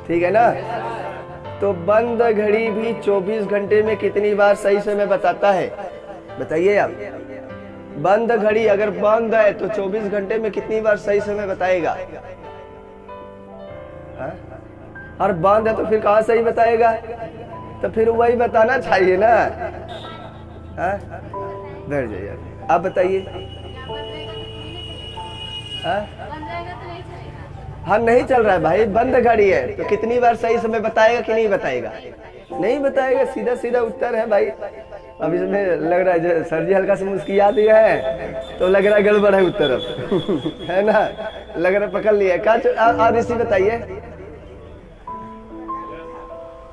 ठीक है ना? तो बंद घड़ी भी 24 घंटे में कितनी बार सही समय बताता है? बताइए आप। बंद घड़ी अगर बंद है तो 24 घंटे में कितनी बार सही समय बताएगा? और बंद है तो फिर कहाँ सही बताएगा? तो फिर वही बताना चाहिए ना। बैठ जाइए, आप बताइए। हाँ नहीं चल रहा है भाई, बंद घड़ी है, तो कितनी बार सही समय बताएगा कि नहीं बताएगा? नहीं बताएगा। सीधा सीधा उत्तर है भाई। अब इसमें लग रहा है सर जी हल्का से मुस्किया दिया है, तो लग रहा है गड़बड़ है उत्तर अब। है ना? लग रहा है पकड़ लिया। क्या ऋषि बताइए,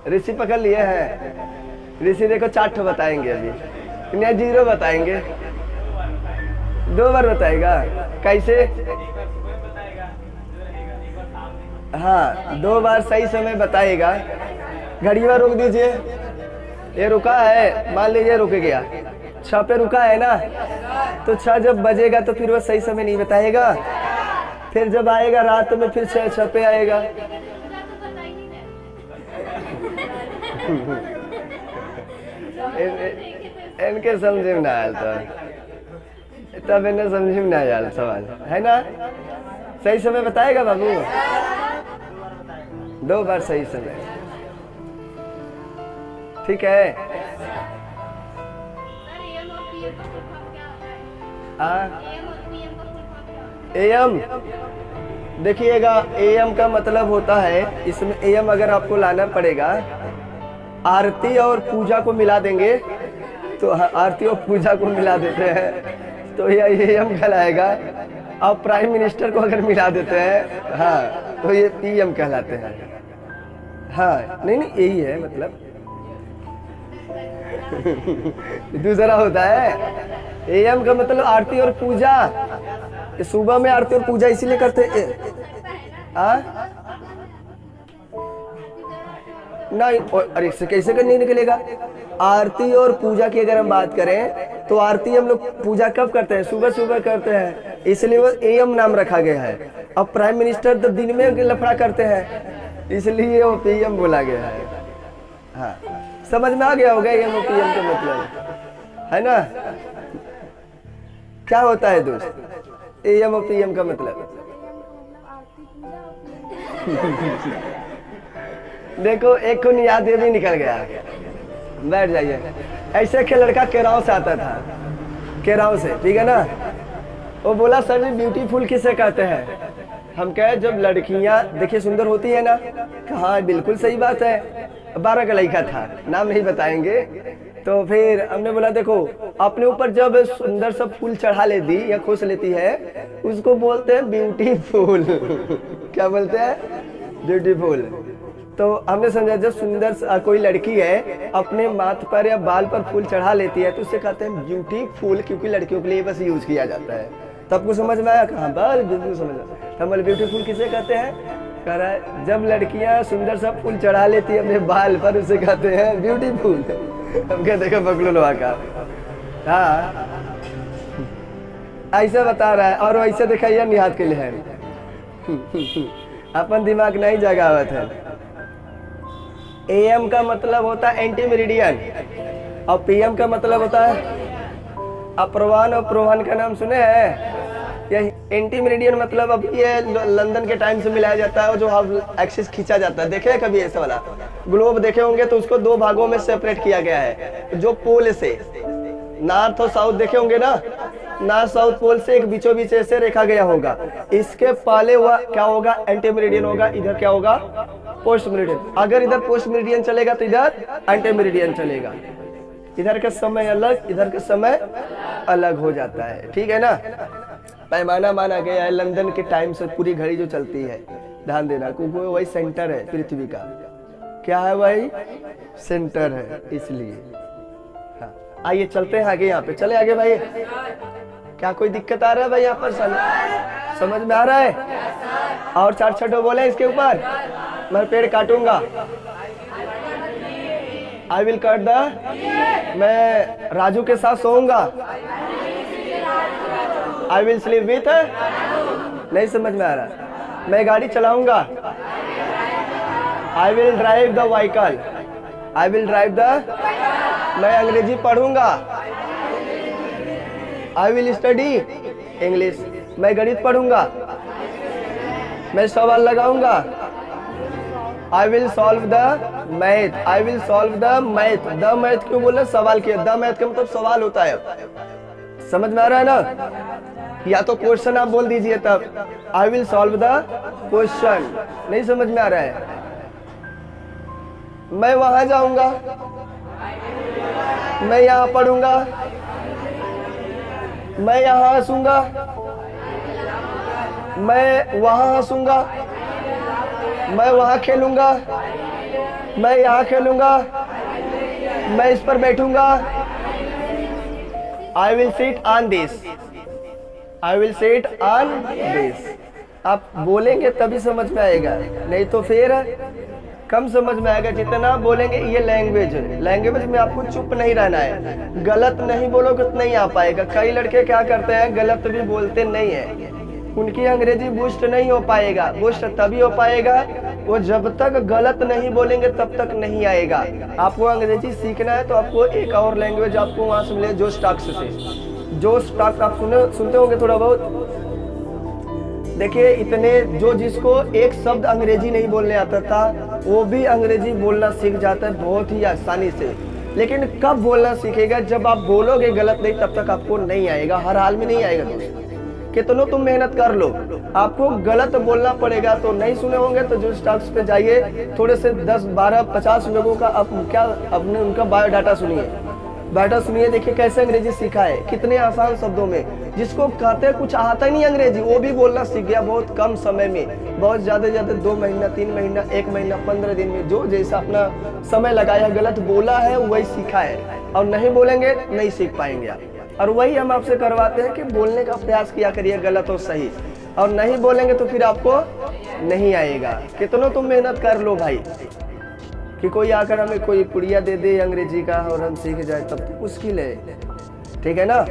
ऋषि पकड़ लिए हैं? ऋषि देखो 4 बताएंगे अभी, 0 बताएंगे, 2 बार बताएगा। कैसे? हाँ 2 बार सही समय बताएगा। घड़ी में रोक दीजिए, ये रुका है, मान लीजिए रुक गया, 6 पे रुका है ना, तो 6 जब बजेगा तो फिर वह सही समय नहीं बताएगा। फिर जब आएगा रात में फिर 6 पे आएगा। इनके समझ में ना आयल, तो तब इन्हें समझ में ना आयल सवाल, है ना? सही समय बताएगा बाबू, 2 बार सही समय, ठीक है? AM देखिएगा, AM का मतलब होता है, इसमें AM अगर आपको लाना पड़ेगा, आरती और पूजा को मिला देंगे, तो आरती और पूजा को मिला देते हैं तो ये एम कहलाएगा। अब प्राइम मिनिस्टर को अगर मिला देते हैं हाँ तो ये पीएम कहलाते हैं। हाँ नहीं नहीं यही है मतलब दूसरा होता है एम का मतलब आरती और पूजा। सुबह में आरती और पूजा इसीलिए करते नहीं। अरे इससे कैसे करने निकलेगा। आरती और पूजा की अगर हम बात करें तो आरती हम लोग पूजा कब करते हैं, सुबह सुबह करते हैं, इसलिए वो एम नाम रखा गया है। अब प्राइम मिनिस्टर तो दिन में लफड़ा करते हैं इसलिए वो पीएम बोला गया है। हाँ समझ में आ गया होगा एम और पीएम का मतलब है ना। क्या होता है दोस्त एम और पीएम का मतलब देखो एक को याद ये भी निकल गया। बैठ जाइए। ऐसे के लड़का केराव से आता था, केराव से, ठीक है ना। वो बोला सर जी ब्यूटीफुल किसे कहते हैं। हम कहे जब लड़कियां देखिए सुंदर होती है ना। हाँ बिल्कुल सही बात है। 12 का लड़का था, नाम नहीं बताएंगे। तो फिर हमने बोला देखो अपने ऊपर जब सुंदर सा फूल चढ़ा लेती या खुश लेती है उसको बोलते हैं ब्यूटीफुल। क्या बोलते हैं, ब्यूटीफुल। तो हमने समझा जब सुंदर कोई लड़की है अपने माथ पर या बाल पर फूल चढ़ा लेती है तो उससे कहते हैं ब्यूटीफुल, क्योंकि लड़कियों के लिए बस यूज किया जाता है। तब को समझ में आया कहाँ बाल बिल्कुल समझ। हम ब्यूटीफुल किसे कहते हैं, कह रहा है जब लड़कियां सुंदर सा फूल चढ़ा लेती है अपने बाल पर उसे कहते हैं ब्यूटीफुल। हम कहते हैं बगलो लोहा का। हाँ ऐसा बता रहा है और वैसे देखा यह निहात के लिए है। अपन दिमाग नहीं जगावत है। एएम का मतलब होता है एंटी मेरिडियन और पीएम का मतलब होता है अप्रवान और प्रोवान का नाम सुने हैं। यह एंटी मेरिडियन मतलब अब ये लंदन के टाइम से मिलाया जाता है और जो हाफ एक्सिस खींचा जाता है। देखे कभी ऐसा वाला ग्लोब देखे होंगे तो उसको 2 भागों में सेपरेट किया गया है। जो पोल से नॉर्थ और साउथ देखे होंगे ना, नॉर्थ साउथ पोल से एक बीचों बीच ऐसे रेखा गया होगा। इसके पहले हुआ क्या होगा, एंटी मेरिडियन होगा, इधर क्या होगा, पोस्ट मेरिडियन। अगर इधर पोस्ट मेरिडियन चलेगा तो इधर एंटी मेरिडियन चलेगा। इधर का समय अलग, इधर का समय अलग हो जाता है, ठीक है ना। पैमाना माना गया है लंदन के टाइम से पूरी घड़ी जो चलती है, ध्यान देना, क्योंकि वही सेंटर है पृथ्वी का। क्या है, वही सेंटर है, इसलिए। हाँ आइए चलते हैं आगे, यहाँ पे चले आगे भाई। क्या कोई दिक्कत आ रहा है भाई यहाँ पर, समझ में आ रहा है। और 4 छठो बोले इसके ऊपर, मैं पेड़ काटूंगा। आई विल कट द, मैं राजू के साथ सोऊंगा। आई विल स्लीप विथ, नहीं समझ में आ रहा। मैं गाड़ी चलाऊंगा। I will drive the vehicle. I will drive the, मैं अंग्रेजी पढ़ूंगा। आई विल स्टडी इंग्लिश, मैं गणित पढ़ूंगा। मैं सवाल लगाऊंगा। I will solve the math. I will solve the math. The math क्यों बोले, सवाल किया। द मैथ का मतलब सवाल होता है। समझ में आ रहा है ना। या तो क्वेश्चन आप बोल दीजिए तब, I will solve the question. नहीं समझ में आ रहा है। मैं वहां जाऊंगा, मैं यहाँ पढ़ूंगा, मैं यहाँ हंसूंगा, मैं वहां हंसूंगा, मैं वहां खेलूंगा, मैं यहाँ खेलूंगा, मैं इस पर बैठूंगा। I will sit on this. I will sit on this. आप बोलेंगे तभी समझ में आएगा, नहीं तो फिर कम समझ में आएगा। जितना बोलेंगे, ये लैंग्वेज है, लैंग्वेज में आपको चुप नहीं रहना है। गलत नहीं बोलोगे तो नहीं आ पाएगा। कई लड़के क्या करते हैं, गलत भी बोलते नहीं है, उनकी अंग्रेजी बूस्ट नहीं हो पाएगा। बूस्ट तभी हो पाएगा वो जब तक गलत नहीं बोलेंगे तब तक नहीं आएगा। आपको अंग्रेजी सीखना है तो आपको एक और लैंग्वेज आपको वहां से मिले, जो स्टॉक्स से। जो स्टॉक्स आप सुनते होंगे थोड़ा बहुत। देखिए इतने जो जिसको एक शब्द अंग्रेजी नहीं बोलने आता था वो भी अंग्रेजी बोलना सीख जाता है बहुत ही आसानी से। लेकिन कब बोलना सीखेगा, जब आप बोलोगे गलत नहीं तब तक आपको नहीं आएगा। हर हाल में नहीं आएगा दोस्त, कितनों तुम मेहनत कर लो, आपको गलत बोलना पड़ेगा। तो नहीं सुने होंगे तो जो स्टॉक्स पे जाइए, थोड़े से 10, 12, 50 लोगों का अपने उनका बायोडाटा सुनिए। बायोडाटा सुनिए, देखिए कैसे अंग्रेजी सीखा है, कितने आसान शब्दों में। जिसको कहते हैं कुछ आता ही नहीं अंग्रेजी, वो भी बोलना सीख गया बहुत कम समय में, बहुत ज़्यादा 2 महीना 3 महीना 1 महीना 15 दिन में, जो जैसा अपना समय लगाया, गलत बोला है वही सीखा है, और नहीं बोलेंगे नहीं सीख पाएंगे आप। और वही हम आपसे करवाते हैं कि बोलने का प्रयास किया करिए, गलत और सही, और नहीं बोलेंगे तो फिर आपको नहीं आएगा। कितनों तुम मेहनत कर लो भाई, कि कोई आकर हमें कोई पुड़िया दे दे अंग्रेजी का और हम सीख जाए, तब तो मुश्किल है, ठीक है ना।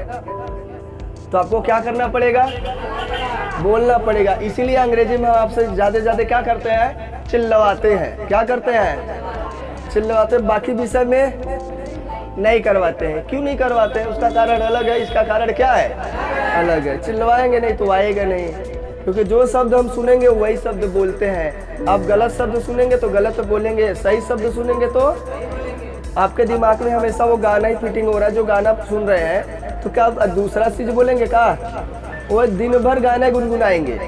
तो आपको क्या करना पड़ेगा, बोलना पड़ेगा। इसीलिए अंग्रेजी में हम आपसे ज़्यादा क्या करते हैं, चिल्लवाते हैं। क्या करते हैं, चिल्लवाते हैं, बाकी विषय में नहीं करवाते हैं। क्यों नहीं करवाते हैं, उसका कारण अलग है, इसका कारण क्या है, अलग है। चिल्लवाएंगे नहीं तो आएगा नहीं, क्योंकि जो शब्द हम सुनेंगे वही शब्द बोलते हैं। आप गलत शब्द सुनेंगे तो गलत बोलेंगे, सही शब्द सुनेंगे तो आपके दिमाग में हमेशा वो गाना ही फिटिंग हो रहा है, जो गाना आप सुन रहे हैं, तो क्या आप दूसरा चीज बोलेंगे क्या, वो दिन भर गाना गुनगुनाएंगे।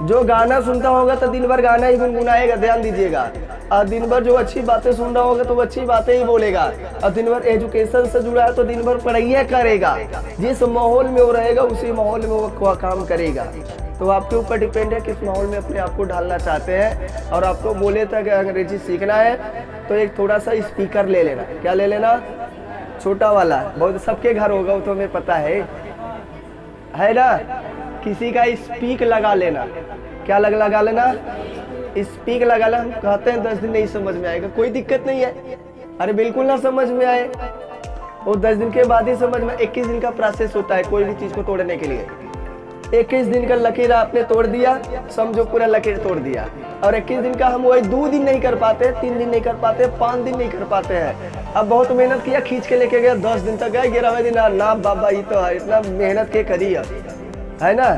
जो गाना सुनता होगा तो दिन भर गाना ही गुनगुनाएगा, ध्यान दीजिएगा। और दिन भर जो अच्छी बातें सुन रहा होगा तो वो अच्छी बातें ही बोलेगा, और दिन भर एजुकेशन से जुड़ा है तो दिन भर पढ़ाई करेगा। जिस माहौल में वो रहेगा उसी माहौल में वो काम करेगा। तो आपके ऊपर डिपेंड है किस माहौल में अपने आप को ढालना चाहते हैं। और आपको बोले था कि अंग्रेजी सीखना है तो एक थोड़ा सा स्पीकर ले लेना। क्या ले लेना, छोटा वाला, बहुत सबके घर होगा वो तो हमें पता है ना। किसी का स्पीक लगा लेना। क्या लगा लेना, स्पीक लगा लेना। हम कहते हैं 10 दिन नहीं समझ में आएगा, कोई दिक्कत नहीं है, अरे बिल्कुल ना समझ में आए, वो 10 दिन के बाद ही समझ में। 21 दिन का प्रोसेस होता है कोई भी चीज को तोड़ने के लिए। 21 दिन का लकीर आपने तोड़ दिया, समझो पूरा लकीर तोड़ दिया। और 21 दिन का हम वही 2 दिन नहीं कर पाते, 3 दिन नहीं कर पाते, 5 दिन नहीं कर पाते हैं। अब बहुत मेहनत किया, खींच के लेके गया, 10 दिन तक गए, 11वें दिन ना बाबा ये तो इतना मेहनत के करी है ना,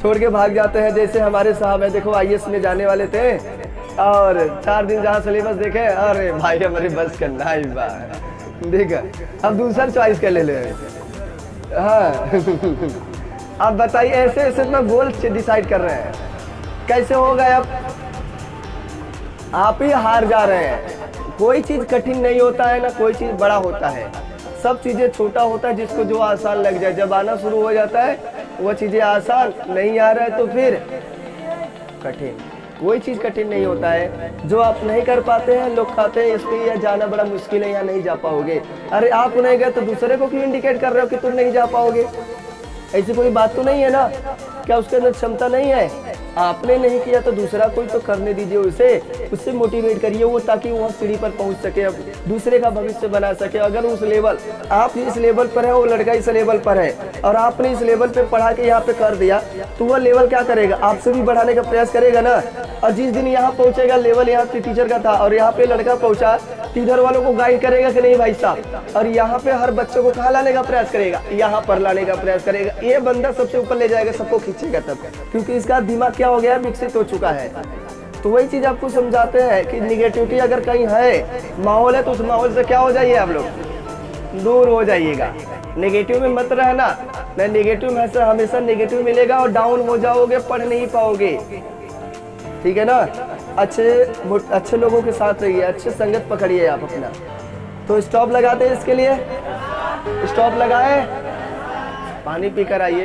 छोड़ के भाग जाते हैं। जैसे हमारे साहब है, देखो IAS में जाने वाले थे और 4 दिन जहाँ सिलेबस देखे, अरे भाई हमारे बस करना ही बा, देखा अब दूसरा चॉइस कर ले। हाँ आप बताइए, ऐसे ऐसे अपना गोल डिसाइड कर रहे हैं, कैसे होगा। अब आप ही हार जा रहे हैं। कोई चीज कठिन नहीं होता है ना, कोई चीज बड़ा होता है, सब चीजें छोटा होता है जिसको जो आसान लग जाए। जब आना शुरू हो जाता है वो चीजें आसान, नहीं आ रहा है तो फिर कठिन। कोई चीज कठिन नहीं होता है, जो आप नहीं कर पाते हैं लोग खाते हैं इसलिए यह जाना बड़ा मुश्किल है, या नहीं जा पाओगे। अरे आप नहीं गए तो दूसरे को क्यों इंडिकेट कर रहे हो कि तुम नहीं जा पाओगे, ऐसी कोई बात तो नहीं है ना। क्या उसके अंदर क्षमता नहीं है, आपने नहीं किया तो दूसरा कोई तो करने दीजिए, उससे मोटिवेट करिए वो, ताकि वो सीढ़ी पर पहुंच सके, अब दूसरे का भविष्य बना सके। अगर उस लेवल, आप इस लेवल पर है, वो लड़का इस लेवल पर है, और आपने इस लेवल पे पढ़ा के यहाँ पे कर दिया, तो वह लेवल क्या करेगा, आपसे भी बढ़ाने का प्रयास करेगा ना। और जिस दिन यहाँ पहुंचेगा, लेवल यहाँ पे टीचर का था और यहाँ पे लड़का पहुंचा, इधर वालों को गाइड करेगा कि नहीं भाई साहब, और यहाँ पे हर बच्चों को कहाँ लाने का प्रयास करेगा, यहाँ पर लाने का प्रयास करेगा। ये बंदा सबसे ऊपर ले जाएगा, सबको खींचेगा तब, क्योंकि इसका दिमाग क्या हो गया, विकसित हो चुका है। तो वही चीज आपको समझाते हैं कि निगेटिविटी अगर कहीं है, माहौल है, तो उस माहौल से क्या हो जाइए, आप लोग दूर हो जाइएगा। नेगेटिव में मत रहना, नहीं नेगेटिव में हमेशा नेगेटिव मिलेगा और डाउन हो जाओगे, पढ़ नहीं पाओगे, ठीक है ना। अच्छे लोगों के साथ रहिए, अच्छे संगत पकड़िए आप अपना। तो स्टॉप लगाते हैं, इसके लिए स्टॉप लगाए, पानी पीकर आइए।